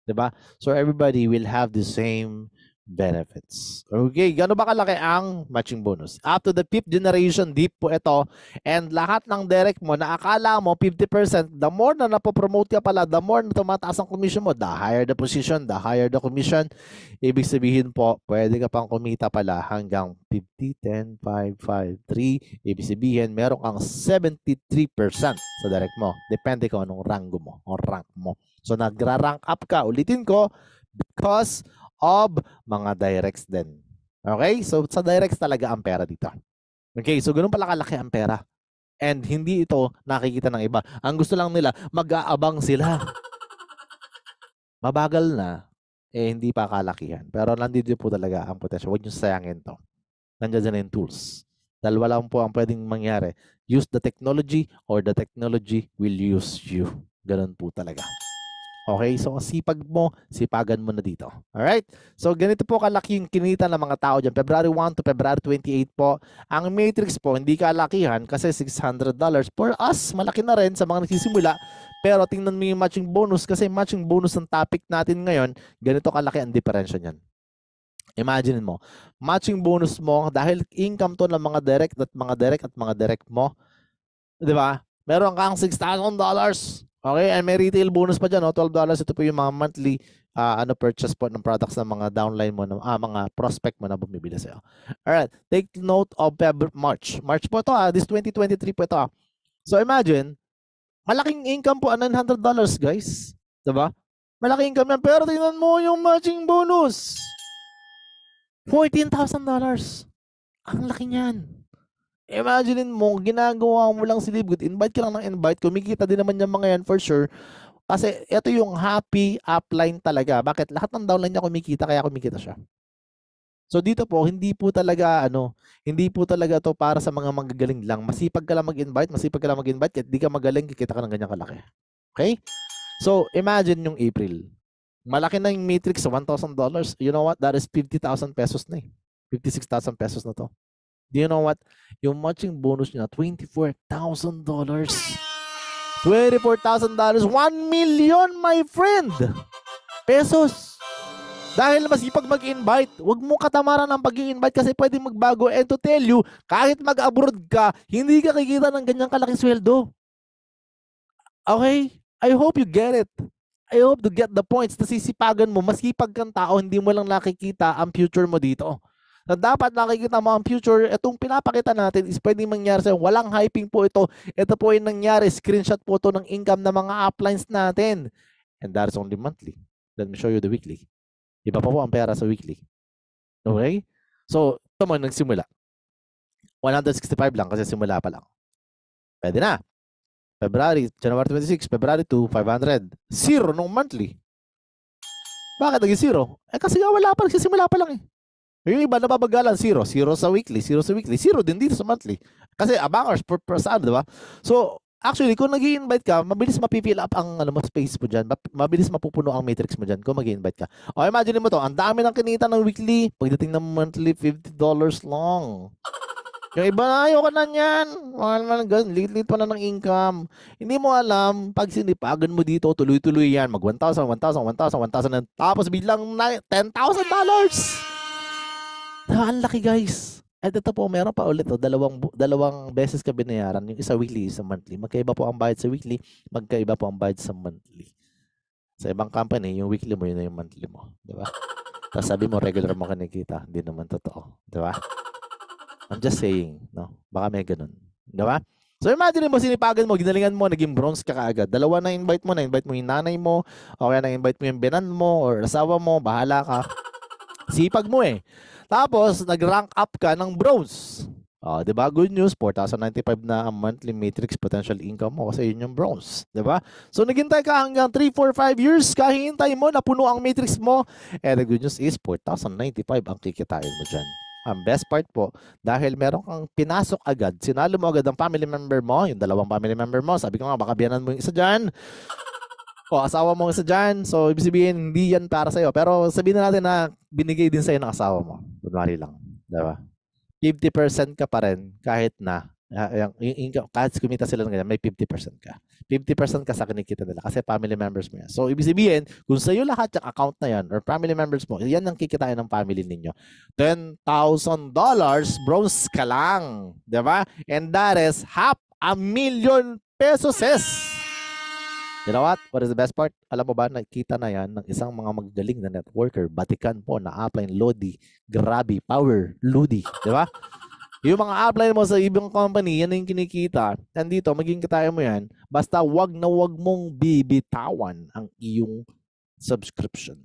Diba? So everybody will have the same benefits. Okay, gano'n ba kalaki ang matching bonus? Up to the 5th generation deep po ito, and lahat ng direct mo na akala mo 50%, the more na napopromote ka pala, the more na tumataas ang commission mo, the higher the position, the higher the commission. Ibig sabihin po, pwede ka pang kumita pala hanggang 50, 10, 5, 5, 3. Ibig sabihin, meron kang 73% sa direct mo. Depende kung anong rango mo o rank mo. So nagra-rank up ka, ulitin ko, because of mga directs din. Okay? So, sa directs talaga ang pera dito. Okay? So, ganun pala kalaki ang pera. And hindi ito nakikita ng iba. Ang gusto lang nila, mag-aabang sila. Mabagal na, eh hindi pa kalakihan. Pero nandito po talaga ang potential. Huwag nyo sayangin to. Nandiyan na yung tools. Dahil wala po ang pwedeng mangyari. Use the technology or the technology will use you. Ganun po talaga. Okay, so sipag mo, sipagan mo na dito. Alright? So ganito po kalaki yung kinita ng mga tao dyan. February 1 to February 28 po. Ang matrix po, hindi kalakihan kasi $600. For us, malaki na rin sa mga nagsisimula. Pero tingnan mo yung matching bonus kasi matching bonus ng topic natin ngayon, ganito kalaki ang diferensya niyan. Imagine mo, matching bonus mo, dahil income to ng mga direct mo, di ba? Meron kang $6,000. Okay, and may retail bonus pa dyan, no? $12. Ito po yung mga monthly purchase po ng products ng mga downline mo, mga prospect mo na bumibili sa'yo. Alright, take note of March. March po ito, this 2023 po ito. So imagine, malaking income po, $900 guys. Diba? Malaking income yan, pero tingnan mo yung matching bonus. $14,000. Ang laki niyan. Imagine mo, ginagawa mo lang si Live Good, invite ka lang ng invite, kumikita din naman yung mga yan for sure. Kasi ito yung happy upline talaga. Bakit? Lahat ng downline niya kumikita, kaya kumikita siya. So dito po, hindi po talaga to para sa mga magagaling lang. Masipag ka lang mag-invite, kahit di ka magaling, kikita ka ng ganyan kalaki. Okay? So imagine yung April. Malaki na yung matrix sa $1,000. You know what? That is 50,000 pesos na eh. 56,000 pesos na to. Do you know what? Yung matching bonus niya, $24,000. $24,000. 1 million, my friend! Pesos! Dahil masipag mag-invite, huwag mo katamaran ng pag-i-invite kasi pwede magbago. And to tell you, kahit mag-abroad ka, hindi ka kikita ng ganyang kalaking sweldo. Okay? I hope you get it. I hope to get the points. Nasisipagan mo, masipag kang tao, hindi mo lang nakikita ang future mo dito. Na dapat nakikita mo ang future, itong pinapakita natin is pwedeng mangyari sa'yo. Walang hyping po ito. Ito po yung nangyari. Screenshot po ito ng income ng mga uplines natin. And that is only monthly. Let me show you the weekly. Iba pa po ang pera sa weekly. Okay? So, ito mo nagsimula. 165 lang kasi simula pa lang. Pwede na. January 26, February 2, 500. Zero nung monthly. Bakit naging zero? Kasi nga wala pa, nagsisimula pa lang eh. Yung iba nababagalan, zero. Zero sa weekly, zero sa weekly. Zero din dito sa monthly. Kasi abangers per saan, di ba? So, actually, kung nag-i-invite ka, mabilis mapifill up ang space mo dyan. Mabilis mapupuno ang matrix mo dyan kung mag-i-invite ka. O, imagine mo to, ang dami ng kinita ng weekly. Pagdating ng monthly, $50 lang. Yung iba na, ayoko na yan. Mahal man, lit-lit pa na ng income. Hindi mo alam, pag sinipagan mo dito, tuloy-tuloy yan. Mag 1,000, 1,000, 1,000, 1,000, tapos biglang $10,000. Ang laki, guys. At ito po, meron pa ulit. Dalawang beses ka binayaran. Yung isa weekly, isa monthly. Magkaiba po ang bayad sa weekly, magkaiba po ang bayad sa monthly. Sa ibang company, yung weekly mo, yun na yung monthly mo. Di ba? Tapos sabi mo, regular mo kinikita. Hindi naman totoo. Di ba? I'm just saying, no? Baka may ganun. Di ba? So imagine mo, sinipagan mo, ginalingan mo, naging bronze ka kaagad. Dalawa na invite mo yung nanay mo, o kaya na-invite mo yung binan mo, or asawa mo, bahala ka. Sipag mo eh. Tapos, nag-rank up ka ng bronze. Di ba? Good news, 4,095 na ang monthly matrix potential income mo kasi yun yung bronze. Di ba? So, naghintay ka hanggang 3, 4, 5 years, kahihintay mo, napuno ang matrix mo. And the good news is, 4,095 ang kikitain mo dyan. Ang best part po, dahil meron kang pinasok agad, sinalo mo agad ang family member mo, yung dalawang family member mo, sabi ko nga, baka biyanan mo yung isa dyan, o asawa mo isa dyan, so ibig sabihin, hindi yan para sa'yo. Pero sabihin na natin na binigay din sa'yo ng asawa mo. Kunwari lang, diba? 50% ka pa rin kahit na kahit kumita sila ng ganyan, may 50% ka. 50% ka sa kinikita nila kasi family members mo yan. So, ibig sabihin, kung sa'yo lahat yung account na yan or family members mo, yan ang kikitain ng family ninyo. $10,000, bronze ka lang. Diba? And that is $500,000 pesos. You know what? What is the best part? Alam mo ba, nakita na yan ng isang mga magagaling na networker, Batikan po, na upline Lodi, Grabe, Power, Lodi. Diba? Yung mga upline mo sa ibang company, yan yung kinikita. Nandito, maging kataya mo yan. Basta wag na wag mong bibitawan ang iyong subscription.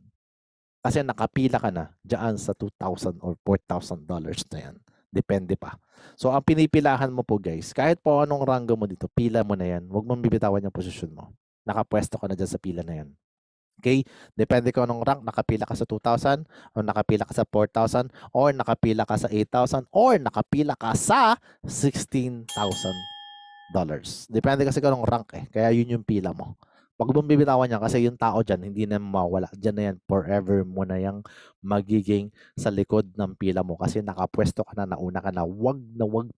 Kasi nakapila ka na dyan sa $2,000 or $4,000 na yan. Depende pa. So, ang pinipilahan mo po, guys, kahit po anong ranggo mo dito, pila mo na yan. Wag mong bibitawan yung posisyon mo. Nakapwesto ka na dyan sa pila na yan. Okay? Depende kung anong rank, nakapila ka sa 2,000, o nakapila ka sa 4,000, or nakapila ka sa 8,000, or nakapila ka sa $16,000. Depende kasi kung anong rank eh. Kaya yun yung pila mo. Pag mong bibitawan yan, kasi yung tao dyan, hindi na mawala. Dyan na yan, forever mo na yung magiging sa likod ng pila mo. Kasi nakapwesto ka na, nauna ka na wag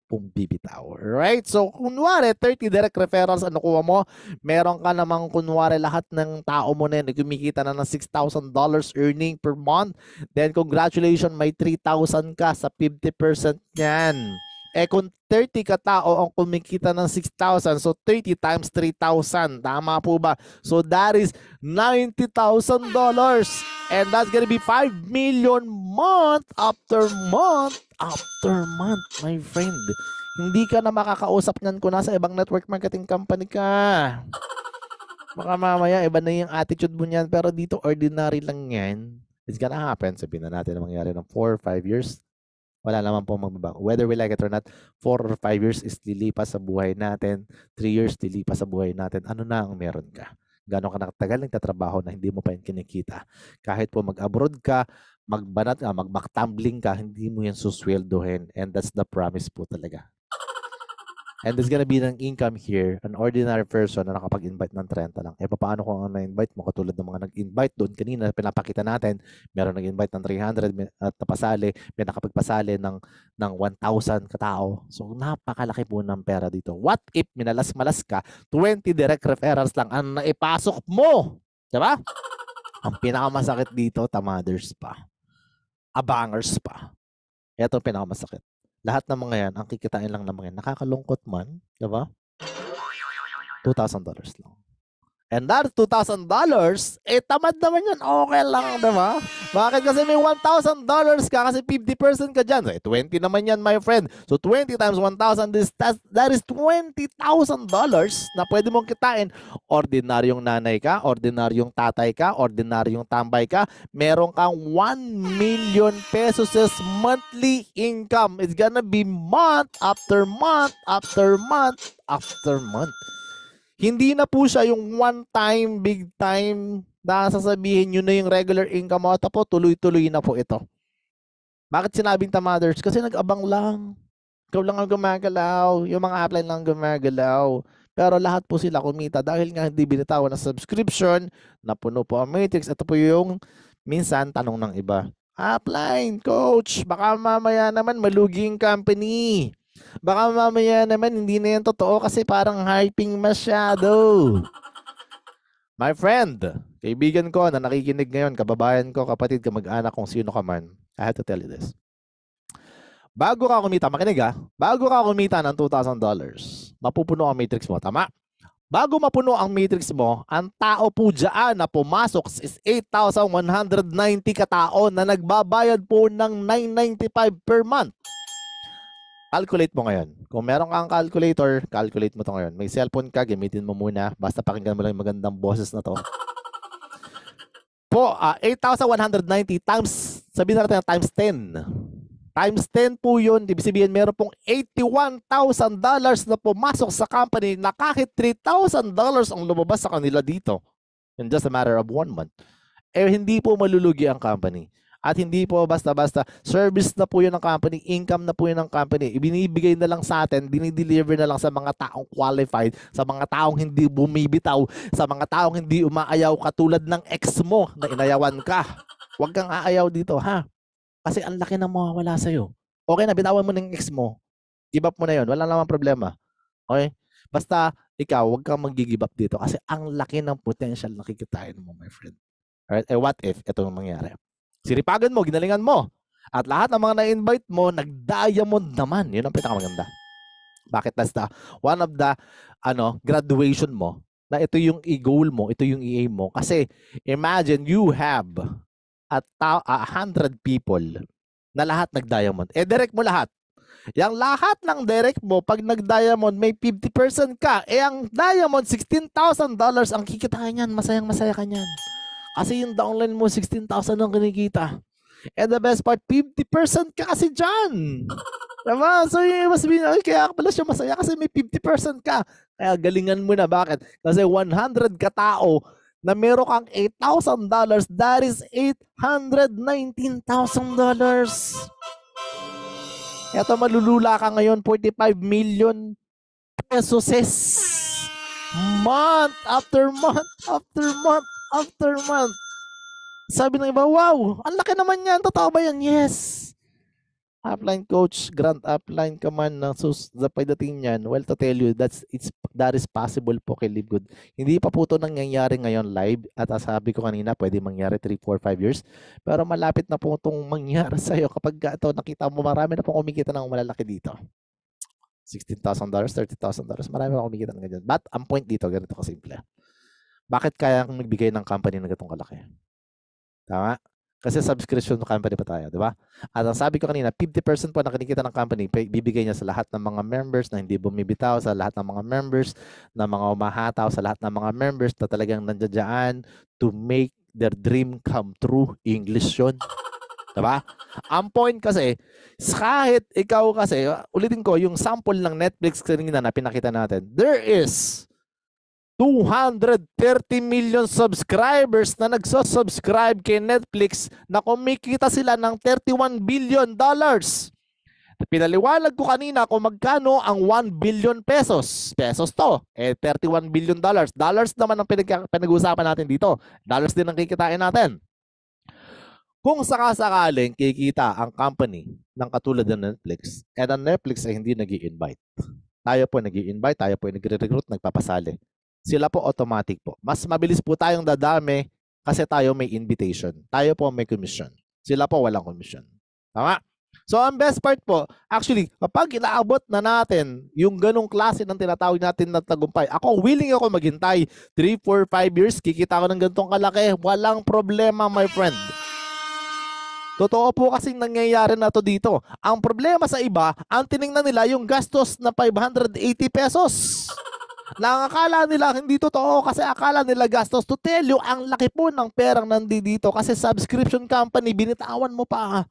pong bibitaw. Right? So, kunwari, 30 direct referrals, ano kuha mo? Meron ka namang, kunwari, lahat ng tao mo na yan, kumikita na ng $6,000 earning per month. Then, congratulations, may 3,000 ka sa 50% niyan. Kung 30 ka tao ang kumikita ng 6,000, so 30 times 3,000. Tama po ba? So that is $90,000. And that's gonna be 5 million month after month after month, my friend. Hindi ka na makakausap niyan kung nasa ibang network marketing company ka. Baka mamaya, iba na yung attitude mo niyan. Pero dito, ordinary lang yan. It's gonna happen. Sabihin na natin na mangyari ng 4 or 5 years. Wala naman po magbabago. Whether we like it or not, 4 or 5 years is lilipas sa buhay natin. 3 years lilipas sa buhay natin. Ano na ang meron ka? Gano'n ka nakatagal nagtatrabaho na hindi mo pa yung kinikita. Kahit po mag-abroad ka, magbanat ka, mag-backtumbling ka, hindi mo yan susweldohin. And that's the promise po talaga. And there's gonna be an income here, an ordinary person na nakapag-invite ng 30 lang. Eh, paano kung ang na-invite mo, katulad ng mga nag-invite doon kanina, pinapakita natin, meron nag-invite ng 300 at napasali, may nakapagpasali ng 1,000 katao. So, napakalaki po ng pera dito. What if minalas-malas ka, 20 direct referrals lang ang naipasok mo? Diba? Ang pinakamasakit dito, tamaders pa. Abangers pa. Ito ang pinakamasakit. Lahat ng mga yan, ang kikitain lang ng mga yan, nakakalungkot man, di ba? $2,000 lang. And that $2,000, eh tamad naman yun, okay lang, di ba? Bakit? Kasi may $1,000 ka, kasi 50% ka dyan. Eh, 20 naman yan, my friend. So 20 times 1,000, that is $20,000 na pwede mong kitain. Ordinaryong nanay ka, ordinaryong tatay ka, ordinaryong tambay ka, meron kang 1 million pesos monthly income. It's gonna be month after month after month after month. Hindi na po siya yung one time, big time na sasabihin nyo na yung regular income mo. Tapos tuloy-tuloy na po ito. Bakit sinabing tamaders? Kasi nag-abang lang. Ikaw lang ang gumagalaw. Yung mga upline lang gumagalaw. Pero lahat po sila kumita dahil nga hindi binitawan ng subscription, napuno po ang matrix. Ito po yung minsan tanong ng iba. Upline, coach, baka mamaya naman malugi yung company. Baka mamaya naman hindi na yan totoo kasi parang hyping masyado. My friend, kaibigan ko na nakikinig ngayon, kababayan ko, kapatid, kamag-anak, kung sino ka man, I have to tell you this. Bago ka kumita, makinig ha, bago ka kumita ng $2,000, mapupuno ang matrix mo, tama? Bago mapuno ang matrix mo, ang tao po dyan na pumasok is 8,190 katao na nagbabayad po ng $995 per month. Calculate mo ngayon. Kung meron kang calculator, calculate mo to ngayon. May cellphone ka, gamitin mo muna. Basta pakinggan mo lang yung magandang boses na to. Po, 8,190 times, sabihin natin times 10. Times 10 po yun. Ibig sabihin, meron pong $81,000 na pumasok sa company na kahit $3,000 ang lumabas sa kanila dito. In just a matter of 1 month. Eh, hindi po malulugi ang company. At hindi po basta-basta, service na po yun ng company, income na po yun ng company. Ibinibigay na lang sa atin, dinideliver na lang sa mga taong qualified, sa mga taong hindi bumibitaw, sa mga taong hindi umaayaw katulad ng ex mo na inayawan ka. Huwag kang aayaw dito, ha? Kasi ang laki na mawawala sa'yo. Okay na, bitawan mo ng ex mo. Give up mo na yun. Wala namang problema. Okay? Basta, ikaw, huwag kang mag-give up dito kasi ang laki ng potential na kikitain mo, my friend. Alright? Eh, what if ito yung mangyari? Siripagan mo, ginalingan mo. At lahat ng mga na-invite mo, nag-diamond naman. Yun ang pinakamaganda. Bakit? That's the, one of the graduation mo, na ito yung i-goal mo, ito yung i-aim mo. Kasi imagine you have 100 people na lahat nag-diamond. Eh, direct mo lahat. Yang lahat ng direct mo, pag nag-diamond, may 50% ka. Eh, ang diamond, $16,000 ang kikitain niyan. Masayang-masaya ka niyan. Kasi yung downline mo, 16,000 ang kinikita. And the best part, 50% ka kasi dyan. Diba? So, yung mas kaya pala siya masaya kasi may 50% ka. Kaya galingan mo na. Bakit? Kasi 100 katao na meron kang $8,000, that is $819,000. Ito, malulula ka ngayon, 45 million pesos. Month after month after month after month. Sabi ng iba, wow, ang laki naman yan. Totoo ba yan? Yes. Upline coach, grand upline ka man na pagdating niyan, well, to tell you, that is possible po kay Live Good. Hindi pa po ito nangyayari ngayon live at sabi ko kanina, pwede mangyari 3, 4, 5 years. Pero malapit na po itong mangyari sa'yo kapag ito nakita mo, marami na po kumikita ng malalaki dito. $16,000, $30,000, marami na kumikita ng ganyan. But ang point dito, ganito kasimple. Bakit kaya kang magbigay ng company ng ganitong kalaki? Tama? Kasi subscription company pa tayo, di ba? At ang sabi ko kanina, 50% po na kinikita ng company, bibigay niya sa lahat ng mga members na hindi bumibitaw, sa lahat ng mga members na mga umahataw, sa lahat ng mga members na talagang nandiyan to make their dream come true. English yun. Diba? Ang point kasi, kahit ikaw kasi, ulitin ko, yung sample ng Netflix kanina na pinakita natin, there is 230 million subscribers na nagsusubscribe kay Netflix na kumikita sila ng $31 billion. Pinaliwanag ko kanina kung magkano ang 1 billion pesos. Pesos to. 31 billion dollars. Dollars naman ang pinag-uusapan natin dito. Dollars din ang kikitain natin. Kung sakasakaling kikita ang company ng katulad ng Netflix, ang Netflix ay hindi nag-i-invite. Tayo po nag-i-invite, tayo po nagre-recruit, nagpapasali. Sila po automatic po. Mas mabilis po tayong dadami kasi tayo may invitation. Tayo po may commission. Sila po walang commission. Tama? So ang best part po, actually, kapag inaabot na natin yung ganong klase ng tinatawag natin na tagumpay, ako willing ako maghintay 3, 4, 5 years, kikita ko ng ganitong kalaki, walang problema my friend. Totoo po kasing nangyayari na to dito. Ang problema sa iba, ang tiningnan nila yung gastos na 580 pesos. Na akala nila hindi totoo kasi akala nila gastos. To tell you, ang laki po ng perang nandito kasi subscription company, binitawan mo pa.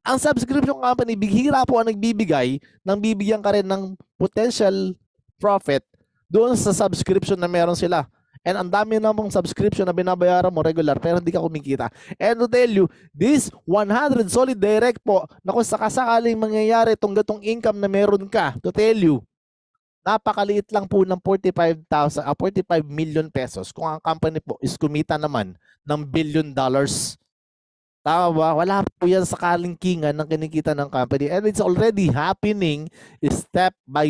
Ang subscription company, bihira po ang nagbibigay nang bibigyan ka rin ng potential profit doon sa subscription na meron sila. And ang dami namang subscription na binabayaran mo regular pero hindi ka kumikita. And to tell you, this 100 solid direct po na kung sakasakaling mangyayari itong gatong income na meron ka, to tell you, napakaliit lang po ng 45 million pesos kung ang company po is kumita naman ng $1 billion. Tama ba? Wala po yan sa kalingkingan ng kinikita ng company. And it's already happening step by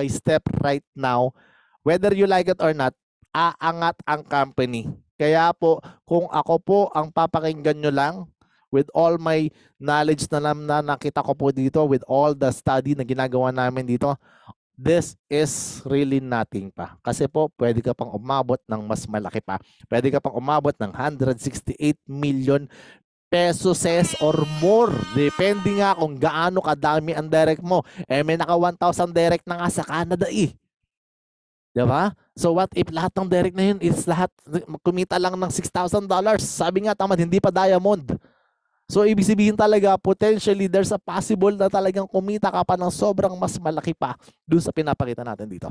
step right now. Whether you like it or not, aangat ang company. Kaya po, kung ako po ang papakinggan nyo lang, with all my knowledge na nakita ko po dito, with all the study na ginagawa namin dito, this is really nothing pa. Kasi po, pwede ka pang umabot ng mas malaki pa. Pwede ka pang umabot ng 168 million pesos or more. Depende nga kung gaano kadami ang direct mo. May naka 1,000 direct na nga sa Canada eh. Diba? So what if lahat ng direct na yun is lahat kumita lang ng $6,000? Sabi nga tamad, hindi pa diamond. So ibig sabihin talaga, potentially there's a possible na talagang kumita ka pa ng sobrang mas malaki pa dun sa pinapakita natin dito.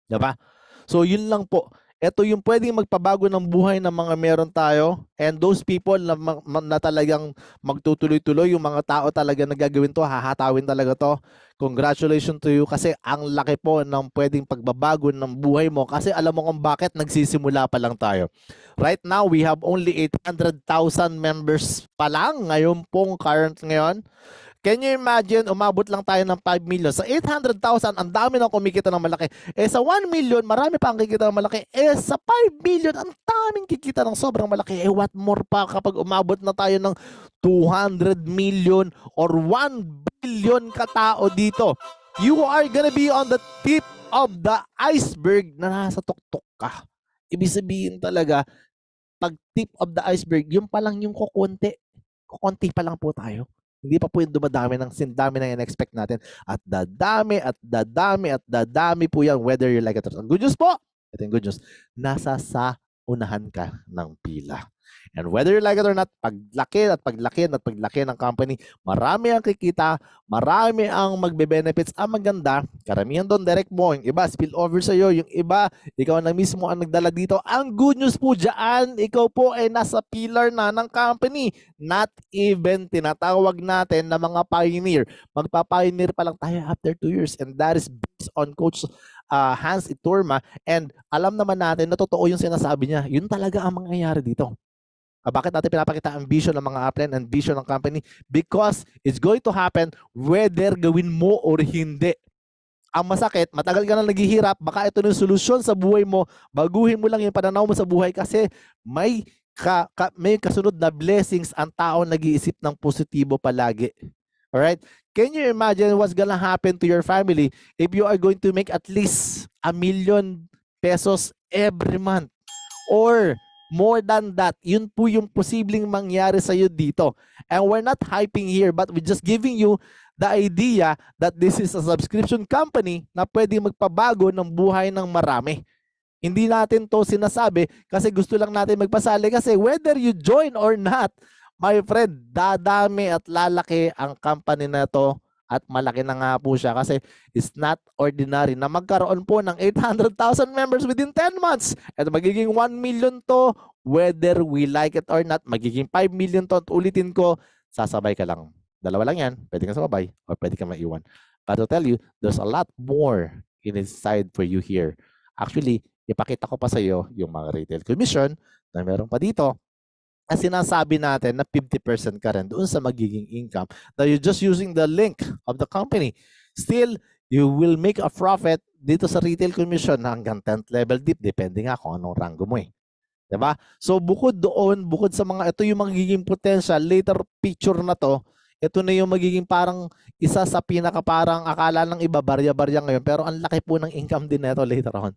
Diba? So yun lang po. Ito yung pwedeng magpabago ng buhay ng mga meron tayo, and those people na talagang magtutuloy-tuloy, yung mga tao talaga na gagawin to, hahatawin talaga to. Congratulations to you kasi ang laki po ng pwedeng pagbabago ng buhay mo kasi alam mo kung bakit nagsisimula pa lang tayo. Right now, we have only 800,000 members pa lang ngayon pong current ngayon. Can you imagine, umabot lang tayo ng 5 million. Sa 800,000, ang dami nang kumikita ng malaki. Sa 1 million, marami pa ang kikita ng malaki. Sa 5 million, ang daming kikita ng sobrang malaki. What more pa kapag umabot na tayo ng 200 million or 1 billion katao dito. You are gonna be on the tip of the iceberg na nasa tuktok ka. Ibig sabihin talaga, pag tip of the iceberg, yung pa lang yung kukunti. Kukunti pa lang po tayo. Hindi pa po yung dumadami ng sindami na in-expect natin. At dadami, at dadami, at dadami po yan, whether you like it or not. Good news po, ito yung good news, nasa sa unahan ka ng pila. And whether you like it or not, paglaki ng company, marami ang kikita, marami ang magbe-benefits. Ang maganda, karamihan doon direct mo, yung iba spill over sa iyo, yung iba, ikaw na mismo ang nagdala dito. Ang good news po dyan, ikaw po ay nasa pillar na ng company. Not even tinatawag natin na mga pioneer. Magpa-pioneer pa lang tayo after 2 years, and that is based on Coach Hans Iturma, and alam naman natin na totoo yung sinasabi niya. Yun talaga ang mangyayari dito. Bakit natin pinapakita ang vision ng mga upline and vision ng company? Because it's going to happen whether gawin mo or hindi. Ang masakit, matagal ka na naghihirap, baka ito yung solusyon sa buhay mo, baguhin mo lang yung pananaw mo sa buhay kasi may kasunod na blessings ang tao nag-iisip ng positibo palagi. Alright? Can you imagine what's gonna happen to your family if you are going to make at least $1 million every month? Or more than that, yun po yung posibleng mangyari sa iyo dito. And we're not hyping here, but we're just giving you the idea that this is a subscription company na pwede magpabago ng buhay ng marami. Hindi natin to sinasabi kasi gusto lang natin magpasali kasi whether you join or not, my friend, dadami at lalaki ang company na to. At malaki na nga po siya kasi it's not ordinary na magkaroon po ng 800,000 members within 10 months. At magiging 1 million to, whether we like it or not, magiging 5 million to. At ulitin ko, sasabay ka lang. Dalawa lang yan. Pwede kang sumabay or pwede kang maiwan. But to tell you, there's a lot more inside for you here. Actually, ipakita ko pa sa iyo yung mga retail commission na meron pa dito. At sinasabi natin na 50% ka rin doon sa magiging income that you're just using the link of the company. Still, you will make a profit dito sa retail commission hanggang 10th level dip. Depende nga kung anong rango mo eh. Diba? So, bukod doon, bukod sa mga, ito yung magiging potential, later picture na to, ito na yung magiging parang isa sa pinaka parang akala ng iba, barya-barya ngayon. Pero ang laki po ng income din nito later on.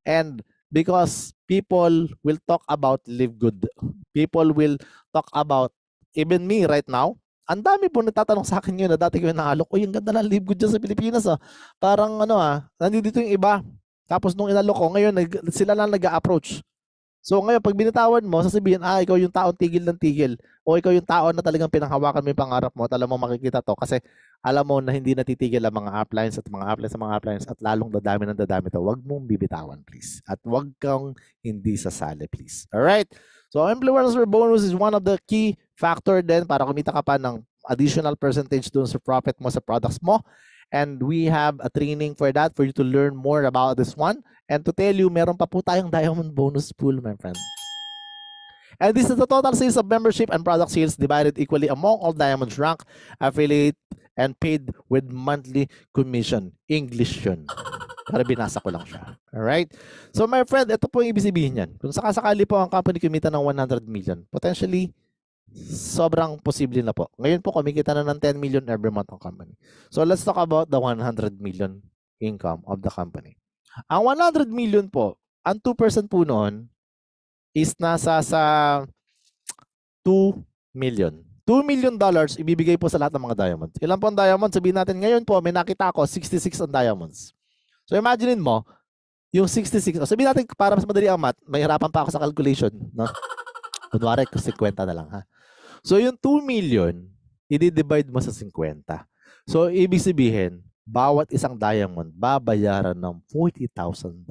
And because people will talk about live good. People will talk about, even me right now, ang dami po nagtatanong sa akin yun na dati ko yung naalok, uy, ang ganda ng live good dyan sa Pilipinas. Parang nandito yung iba. Tapos nung inalok ko, ngayon sila lang nag-a-approach. So ngayon, pag binitawan mo, sasabihin, ikaw yung taong tigil ng tigil. O ikaw yung tao na talagang pinanghawakan mo yung pangarap mo at alam mo makikita to. Kasi alam mo na hindi natitigil ang mga uplines at lalong dadami ng dadami to. Huwag mong bibitawan, please. At huwag kang hindi sasali, please. Alright? So, influencer bonus is one of the key factor din para kumita ka pa ng additional percentage dun sa profit mo sa products mo. And we have a training for that for you to learn more about this one. And to tell you, meron pa po tayong diamond bonus pool, my friend. And this is the total sales of membership and product sales divided equally among all diamonds rank, affiliate, and paid with monthly commission. English yun. Para binasa ko lang siya. Alright? So my friend, ito po yung ibig sabihin yan. Kung sakasakali po ang company kumita ng 100 million, potentially, sobrang posible na po. Ngayon po, kumikita na ng 10 million every month ang company. So let's talk about the 100 million income of the company. Ang 100 million po, ang 2% po noon is nasa sa 2 million. $2 million ibibigay po sa lahat ng mga diamonds. Ilan po ang diamonds? Sabihin natin ngayon po, may nakita ako, 66 ang diamonds. So imagine mo, yung 66, sabihin natin para mas madali ang math, may hirapan pa ako sa calculation. No? Kunwari, 50 na lang ha. So yung 2 million, i-divide mo sa 50. So ibig sabihin, bawat isang diamond, babayaran ng $40,000.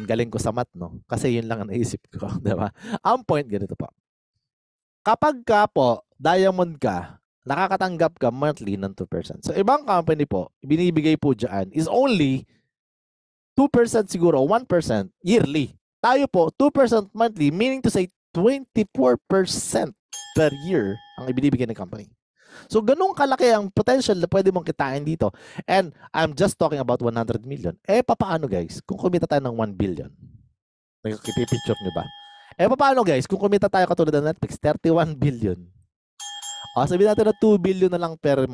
Galing ko sa math, no? Kasi yun lang ang naisip ko, di ba? Ang point, ganito po. Kapag ka po, diamond ka, nakakatanggap ka monthly ng 2%. So, ibang company po, binibigay po dyan is only 2% siguro, 1% yearly. Tayo po, 2% monthly, meaning to say 24% per year ang ibinibigay ng company. So, ganun kalaki ang potential na pwede mong kitain dito. And I'm just talking about 100 million. Paano guys? Kung kumita tayo ng 1 billion. Nakikipicture nyo ba? Paano guys? Kung kumita tayo katulad ng Netflix, 31 billion. Sabihin natin na 2 billion na lang per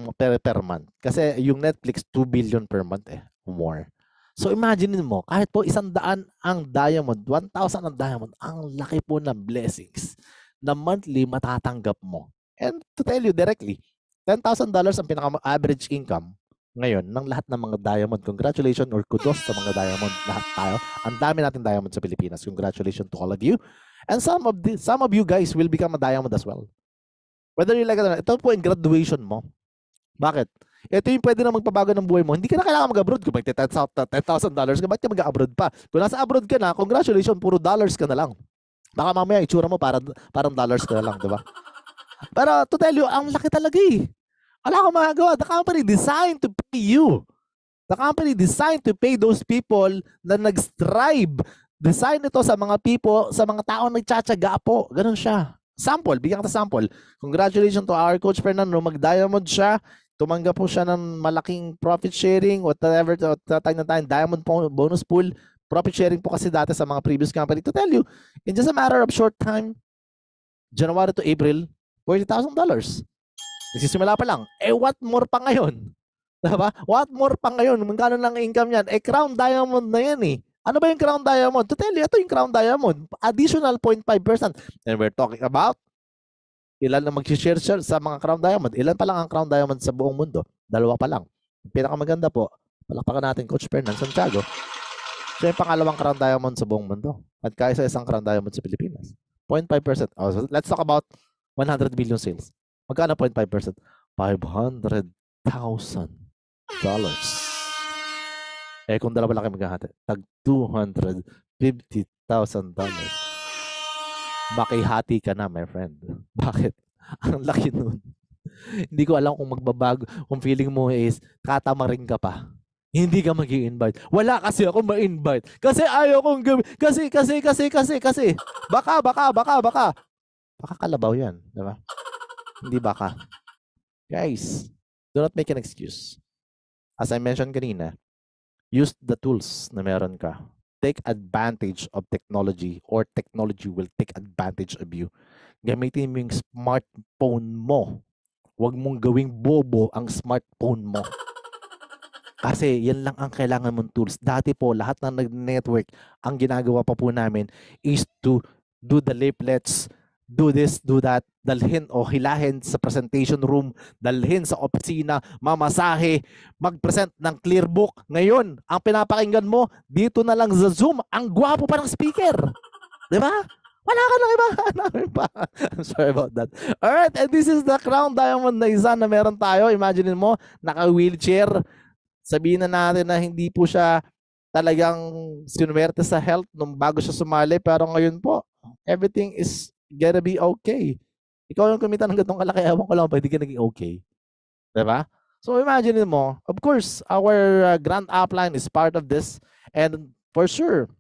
month. Kasi yung Netflix, 2 billion per month more. So imagine mo, kahit po 100 ang diamond, 1,000 ang diamond, ang laki po ng blessings na monthly matatanggap mo. And to tell you directly, $10,000 ang pinaka-average income ngayon ng lahat ng mga diamond. Congratulations or kudos sa mga diamond. Lahat tayo. Ang dami natin diamond sa Pilipinas. Congratulations to all of you. And some of you guys will become a diamond as well. Whether you like it or not, ito po yung graduation mo. Bakit? Ito yung pwede na magpabago ng buhay mo. Hindi ka na kailangan mag-abroad. Kung may $10,000 ka, ba't ka mag-abroad pa? Kung nasa abroad ka na, congratulations, puro dollars ka na lang. Baka mamaya itsura mo parang dollars ka na lang, di ba? Pero to tell you, ang laki talaga eh. Wala akong magagawa. The company designed to pay you. The company designed to pay those people na nag-strive. Design ito sa mga people, sa mga tao na nagtsatsaga po. Ganun siya. Sample, bigyan kita sample. Congratulations to our Coach Fernando. Mag-diamond siya. Tumanggap po siya ng malaking profit sharing, whatever, diamond bonus pool. Profit sharing po kasi dati sa mga previous company. To tell you, in just a matter of short time, January to April, $40,000. Nagsisimula pa lang. What more pa ngayon? Diba? What more pa ngayon? Magkano lang income yan? Crown Diamond na yan eh. Ano ba yung Crown Diamond? To tell you, ito yung Crown Diamond. Additional 0.5%. And we're talking about ilan na mag-share sa mga Crown Diamond. Ilan pa lang ang Crown Diamond sa buong mundo? 2 pa lang. Yung pinakamaganda po, palakpakan natin Coach Fernando Santiago. Siya yung pangalawang Crown Diamond sa buong mundo. At kaya sa isang Crown Diamond sa Pilipinas. 0.5%. So let's talk about 100 million sales. Magkano 0.5%? $500,000. Kung dalawa lang kayo maghahati, tag $250,000. Makihati ka na, my friend. Bakit? Ang laki nun. Hindi ko alam kung magbabago, kung feeling mo is tatamarin ka pa. Hindi ka mag-i-invite. Wala kasi ako ma-invite. Kasi ayaw kong gawin. Kasi. Baka. Baka kalabaw yan. Diba? Hindi baka. Guys, do not make an excuse. As I mentioned kanina, use the tools na meron ka. Take advantage of technology or technology will take advantage of you. Gamitin mo yung smartphone mo. Huwag mong gawing bobo ang smartphone mo. Kasi yan lang ang kailangan mong tools. Dati po, lahat ng nag-network, ang ginagawa pa po namin is to do the leaflets, do this, do that, dalhin o hilahin sa presentation room, dalhin sa opisina, mamasahe, mag-present ng clear book. Ngayon, ang pinapakinggan mo, dito na lang sa Zoom, ang gwapo pa ng speaker. Di ba? Wala ka lang iba namin pa. I'm sorry about that. Alright, and this is the crown diamond na isa na meron tayo. Imagine mo, naka-wheelchair. Sabihin na natin na hindi po siya talagang sinuwerte sa health nung bago siya sumali. Pero ngayon po, everything is gonna be okay. Ikaw yung kumita ng ganitong kalaki, ewan ko lang pa, hindi ka naging okay. Diba? So imagine mo, of course, our grand upline is part of this. And for sure,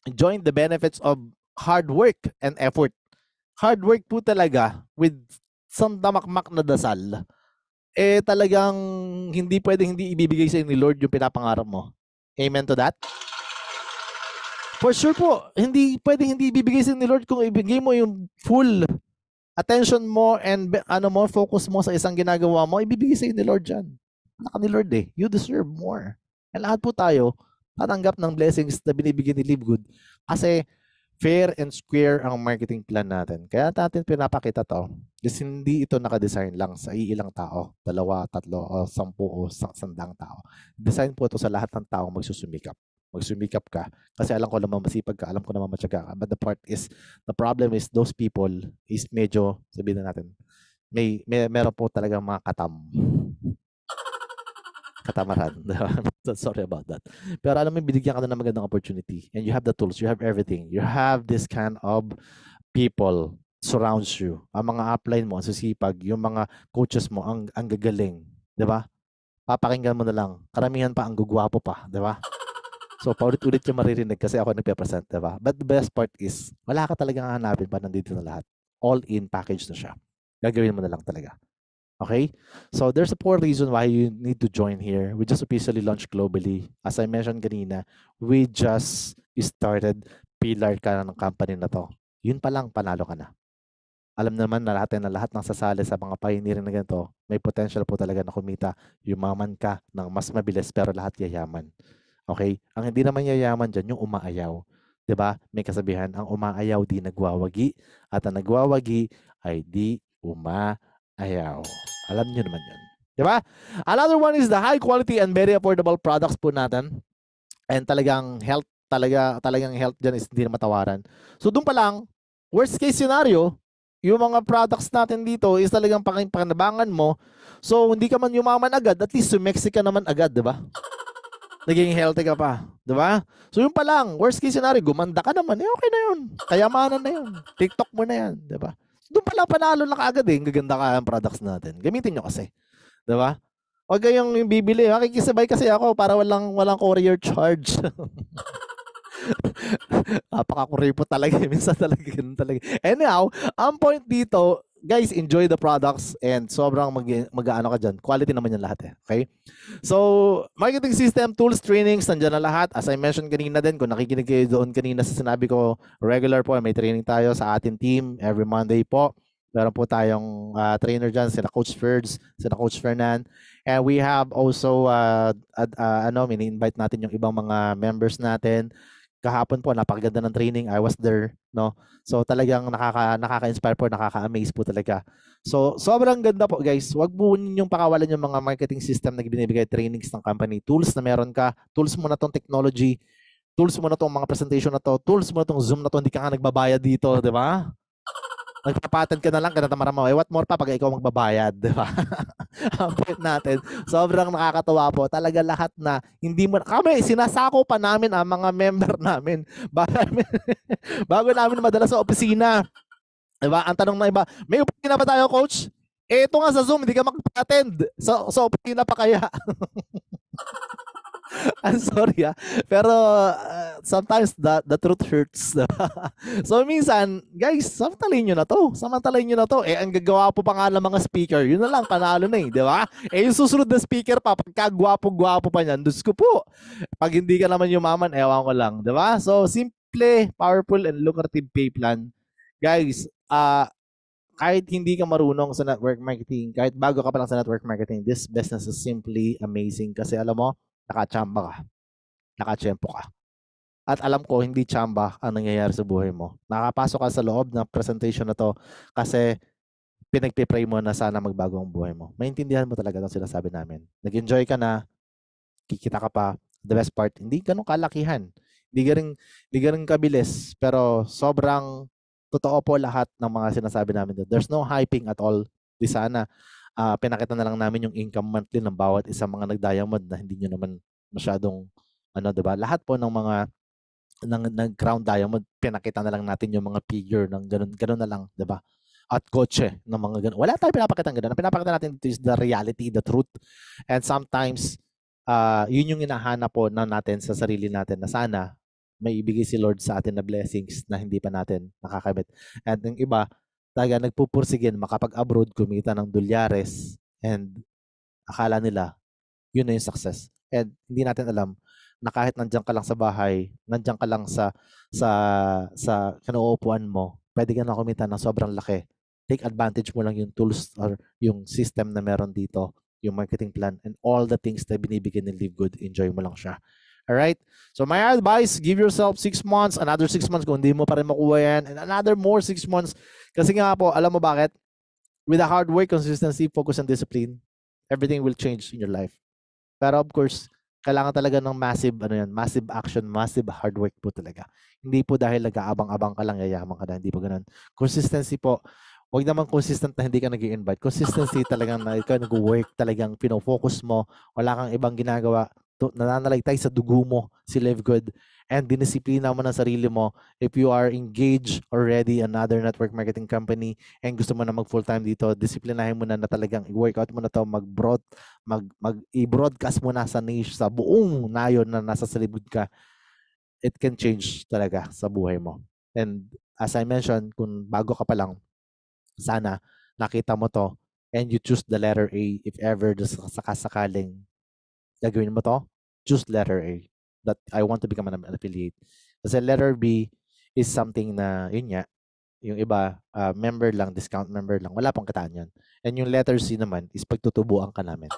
enjoying the benefits of hard work and effort. Hard work po talaga with some damakmak na dasal. Eh talagang hindi pwedeng hindi ibibigay sa ni Lord yung pinapangarap mo. Amen to that? For sure po, hindi pwedeng hindi ibibigay sa ni Lord kung ibigay mo yung full attention mo and focus mo sa isang ginagawa mo, ibibigay sa ni Lord dyan. Anak ni Lord eh. You deserve more. And lahat po tayo tatanggap ng blessings na binibigyan ni Live Good kasi fair and square ang marketing plan natin. Kaya natin pinapakita to. Kasi hindi ito nakadesign lang sa iilang tao. 2, 3, o 10 o 100 tao. Design po ito sa lahat ng tao magsusumikap. Magsumikap ka. Kasi alam ko naman masipag ka. Alam ko naman matyaga ka. But the problem is those people is medyo, sabihin na natin, meron po talagang mga katamaran. Sorry about that. Pero alam mo, binigyan ka na ng magandang opportunity. And you have the tools. You have everything. You have this kind of people surrounds you. Ang mga upline mo, ang susipag. Yung mga coaches mo, ang gagaling. Diba? Papakinggan mo na lang. Karamihan pa, ang gugwapo pa. Diba? So, paulit-ulit yung maririnig kasi ako nagpe-present. Diba? But the best part is, wala ka talagang hanapin pa nandito na lahat. All-in package na siya. Gagawin mo na lang talaga. Okay? So there's a poor reason why you need to join here. We just officially launched globally. As I mentioned kanina, we just started pillar ka ng company na to. Yun pa lang, panalo ka na. Alam naman na lahat ng sasali sa mga pioneering na ganito, may potential po talaga na kumita. Yumaman ka ng mas mabilis pero lahat yayaman. Okay? Ang hindi naman yayaman dyan, yung umaayaw. 'Di ba? May kasabihan, ang umaayaw di nagwawagi at ang nagwawagi ay di umaayaw. Alam niyo naman 'yun. 'Di ba? Another one is the high quality and very affordable products po natin. And talagang health diyan is hindi na matawaran. So doon pa lang, worst case scenario, yung mga products natin dito is talagang pakinabangan mo. So hindi ka man yumaman agad, at least sumexy ka naman agad, 'di ba? Naging healthy ka pa, 'di ba? So yun pa lang, worst case scenario, gumanda ka naman, okay na 'yun. Kayamanan na 'yun. TikTok mo na 'yan, 'di ba? Doon pa lang panalo na kaagad eh, gaganda ka ang products natin. Gamitin nyo kasi. 'Di ba? Huwag kayong bibili. Makikisabay kasi ako para walang courier charge. Napaka-courier po talaga. Minsan talaga ganun talaga. Anyhow, ang point dito, guys, enjoy the products and sobrang mag-ano ka dyan. Quality naman yan lahat eh. Okay? So, marketing system, tools, trainings, nandiyan na lahat. As I mentioned kanina din, kung nakikinig kayo doon kanina sa sinabi ko, regular po, may training tayo sa ating team every Monday po. Meron po tayong trainer dyan, sina Coach Ferds, sina Coach Fernan. And we have also, mini-invite natin yung ibang mga members natin. Kahapon po, napakaganda ng training. I was there, no? So talagang nakaka-inspire po, nakaka-amaze po talaga. So sobrang ganda po, guys. Huwag po ninyong pakawalan yung mga marketing system na binibigay trainings ng company. Tools na meron ka, tools mo na tong technology, tools mo na tong mga presentation na to, tools mo na tong Zoom na to, hindi ka nga nagbabayad dito, di ba? Nagpapatent ka na lang, kinatamaran mo. What more pa pag ikaw magbabayad, di ba? Ang point natin, sobrang nakakatawa po. Talaga lahat na, hindi mo, kami, sinasako pa namin ang mga member namin. Bago namin madala sa opisina. Diba? Ang tanong ng iba, may opisina ba tayo, coach? Eh, ito nga sa Zoom, hindi ka mag-attend. So opisina pa kaya? I'm sorry pero sometimes the truth hurts. Diba? So minsan, guys, samantalayin nyo na to. Samantalayin nyo na to. Eh, ang gagawa po pa nga ng mga speaker, yun na lang, panalo na eh. Di ba? Eh, yung susunod na speaker pa, pagkagwapo-gwapo pa niyan, Diyos ko po. Pag hindi ka naman yumaman, ewan ko lang. Di ba? So, simple, powerful, and lucrative pay plan. Guys, kahit hindi ka marunong sa network marketing, kahit bago ka pa lang sa network marketing, this business is simply amazing kasi alam mo, nakachamba ka, nakachempo ka. At alam ko, hindi chamba ang nangyayari sa buhay mo. Nakapasok ka sa loob ng presentation na to kasi pinagpipray mo na sana magbago ang buhay mo. Maintindihan mo talaga ang sinasabi namin. Nag-enjoy ka na, kikita ka pa. The best part, hindi ganun kalakihan. Hindi ka rin kabilis, pero sobrang totoo po lahat ng mga sinasabi namin doon. There's no hyping at all. Di sana, pinakita na lang namin yung income monthly ng bawat isang mga nag-diamond na hindi nyo naman masyadong, diba? Lahat po ng mga crown diamond, pinakita na lang natin yung mga figure ng ganun na lang, diba? At kotse ng mga ganun. Wala tayong pinapakita ng ganun. Ang pinapakita natin dito is the reality, the truth. And sometimes, yun yung hinahanap po na natin sa sarili natin na sana may ibigay si Lord sa atin na blessings na hindi pa natin nakakamit. At yung iba, talaga nagpupursigin makapag-abroad, kumita ng dolyares, and akala nila yun na yung success. And hindi natin alam na kahit nandiyan ka lang sa bahay, nandiyan ka lang sa kinuupuan mo, pwede ka na kumita ng sobrang laki. Take advantage mo lang yung tools or yung system na meron dito, yung marketing plan, and all the things na binibigyan ni Live Good, enjoy mo lang siya. Alright? So my advice, give yourself 6 months, another 6 months kung hindi mo pa rin makuha yan, and another more 6 months. Kasi nga po, alam mo bakit? With the hard work, consistency, focus, and discipline, everything will change in your life. Pero of course, kailangan talaga ng massive action, massive hard work po talaga. Hindi po dahil nag-aabang-abang ka lang, yayaman ka na, hindi po ganun. Consistency po, huwag naman consistent na hindi ka nag-i-invite. Consistency talagang na ikaw nag-work, talagang pinofocus mo, wala kang ibang ginagawa, nananaligtay sa dugo mo si Live Good, and dinisiplina mo ng sarili mo. If you are engaged already another network marketing company and gusto mo na mag full-time dito, disiplinahin mo na talagang i-workout mo na to, i-broadcast mo na sa niche, sa buong nayon na nasa salibod ka. It can change talaga sa buhay mo. And as I mentioned, kung bago ka pa lang, sana nakita mo to and you choose the letter A if ever sakasakaling gagawin mo to, choose letter A. That I want to become an affiliate. Kasi letter B is something na, yun nga, yung iba, member lang, discount member lang, wala pang kitaan yan. And yung letter C naman is pagtutubuan ka namin.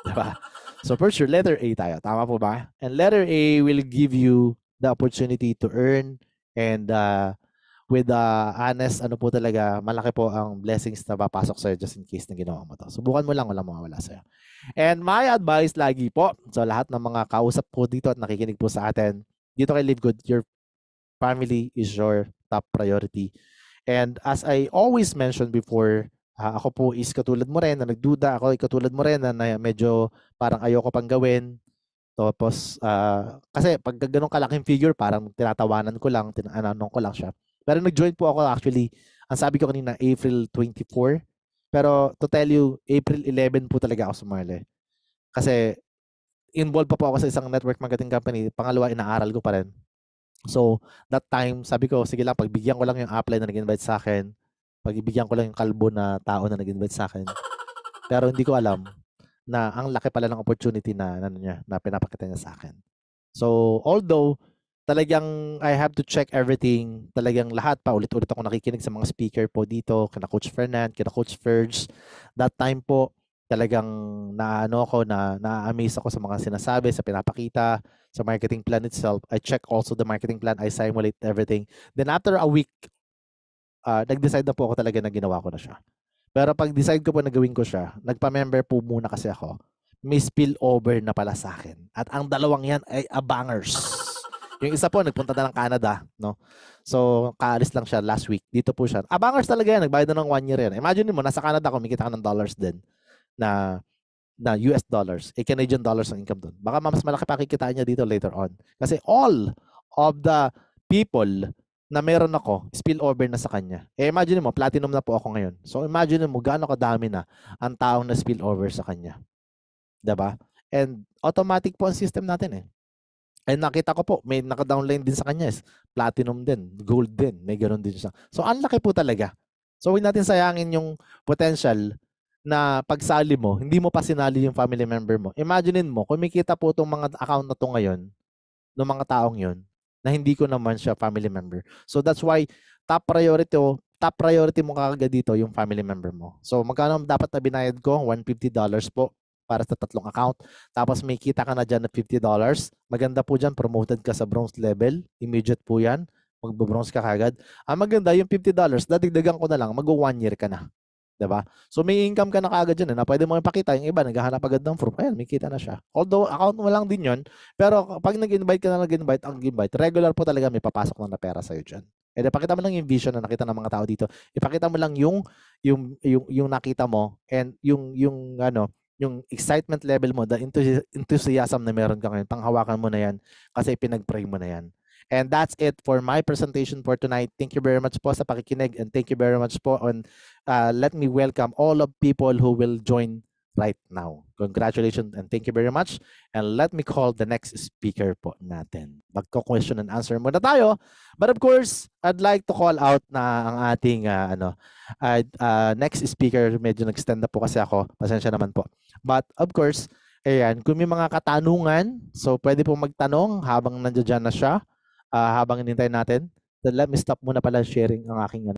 Diba? So for sure, letter A tayo. Tama po ba? And letter A will give you the opportunity to earn, and with honest, po talaga, malaki po ang blessings na papasok sa'yo just in case na ginawa mo to. Subukan mo lang, walang mawawala sa'yo. And my advice lagi po, sa lahat ng mga kausap po dito at nakikinig po sa atin, dito kay Live Good, your family is your top priority. And as I always mentioned before, ako po is katulad mo rin na nagduda, ako ay katulad mo rin na medyo parang ayoko pang gawin. Tapos, kasi pag ganun kalaking figure, parang tinatawanan ko lang, tinanong ko lang siya. Pero nag-join po ako actually, ang sabi ko kanina, April 24. Pero to tell you, April 11 po talaga ako sumali. Kasi involved pa po ako sa isang network marketing company. Pangalawa, inaaral ko pa rin. So, that time, sabi ko, sige lang, pagbigyan ko lang yung upline na nag-invite sa akin. Pagbigyan ko lang yung kalbo na tao na nag-invite sa akin. Pero hindi ko alam na ang laki pala ng opportunity na pinapakita niya sa akin. So, although talagang I have to check everything, talagang lahat pa, ulit-ulit ako nakikinig sa mga speaker po dito, kina Coach Fernand, kina Coach Ferge. That time po, talagang na-amaze ako sa mga sinasabi, sa pinapakita, sa marketing plan itself. I check also the marketing plan, I simulate everything. Then after a week, nag-decide na po ako talaga na ginawa ko na siya. Pero pag decide ko po na gawin ko siya, nagpa-member po muna kasi ako. May spillover na pala sa akin. At ang dalawang yan ay abangers. Yung isa po, nagpunta na ng Canada, no? So, kaalis lang siya last week. Dito po siya. Abangers talaga yan. Nagbayad na ng 1 year yan. Imagine mo, nasa Canada, kumikita ka ng dollars din na US dollars. Canadian dollars ang income doon. Baka mas malaki pa kikitain niya dito later on. Kasi all of the people na meron ako, spill over na sa kanya. Eh imagine mo, platinum na po ako ngayon. So imagine mo gaano kadami na ang taong na spill over sa kanya. 'Di ba? And automatic po ang system natin eh. And nakita ko po, may naka-downline din sa kanya is platinum din, gold din, may ganoon din siya. So ang laki po talaga. So huwag natin sayangin yung potential na pagsali mo, hindi mo pa sinali yung family member mo. Imaginein mo, kumikita po itong mga account na to ngayon, ng mga taong yon na hindi ko naman siya family member. So that's why top priority mo kagad dito yung family member mo. So magkano dapat na binayad ko? $150 po para sa 3 account. Tapos may kita ka na dyan na $50. Maganda po dyan, promoted ka sa bronze level. Immediate po yan. Magbo-bronze ka kagad. Ang maganda, yung $50, dadagdagan ko na lang, mag-1 year ka na. 'Di ba? So may income ka na kaagad dyan na pwede mo ipakita. Yung iba, naghahanap agad ng proof. Ayan, may kita na siya. Although, account mo lang din yon. Pero pag nag-invite ka na nag-invite, regular po talaga may papasok na pera sa'yo dyan. And pakita mo lang yung vision na nakita ng mga tao dito. Ipakita mo lang yung nakita mo and yung excitement level mo, the enthusiasm na meron ka ngayon, panghawakan mo na yan kasi pinag-pray mo na yan. And that's it for my presentation for tonight. Thank you very much po sa pakikinig and thank you very much po on let me welcome all of people who will join right now. Congratulations and thank you very much. And let me call the next speaker po natin. Magko-question and answer muna tayo. But of course, I'd like to call out na ang ating next speaker. Medyo nag-stand up po kasi ako. Pasensya naman po. But of course, ayan, kung may mga katanungan, so pwede po magtanong habang nandiyan na siya, habang hinintay natin. Then let me stop muna pala sharing ang aking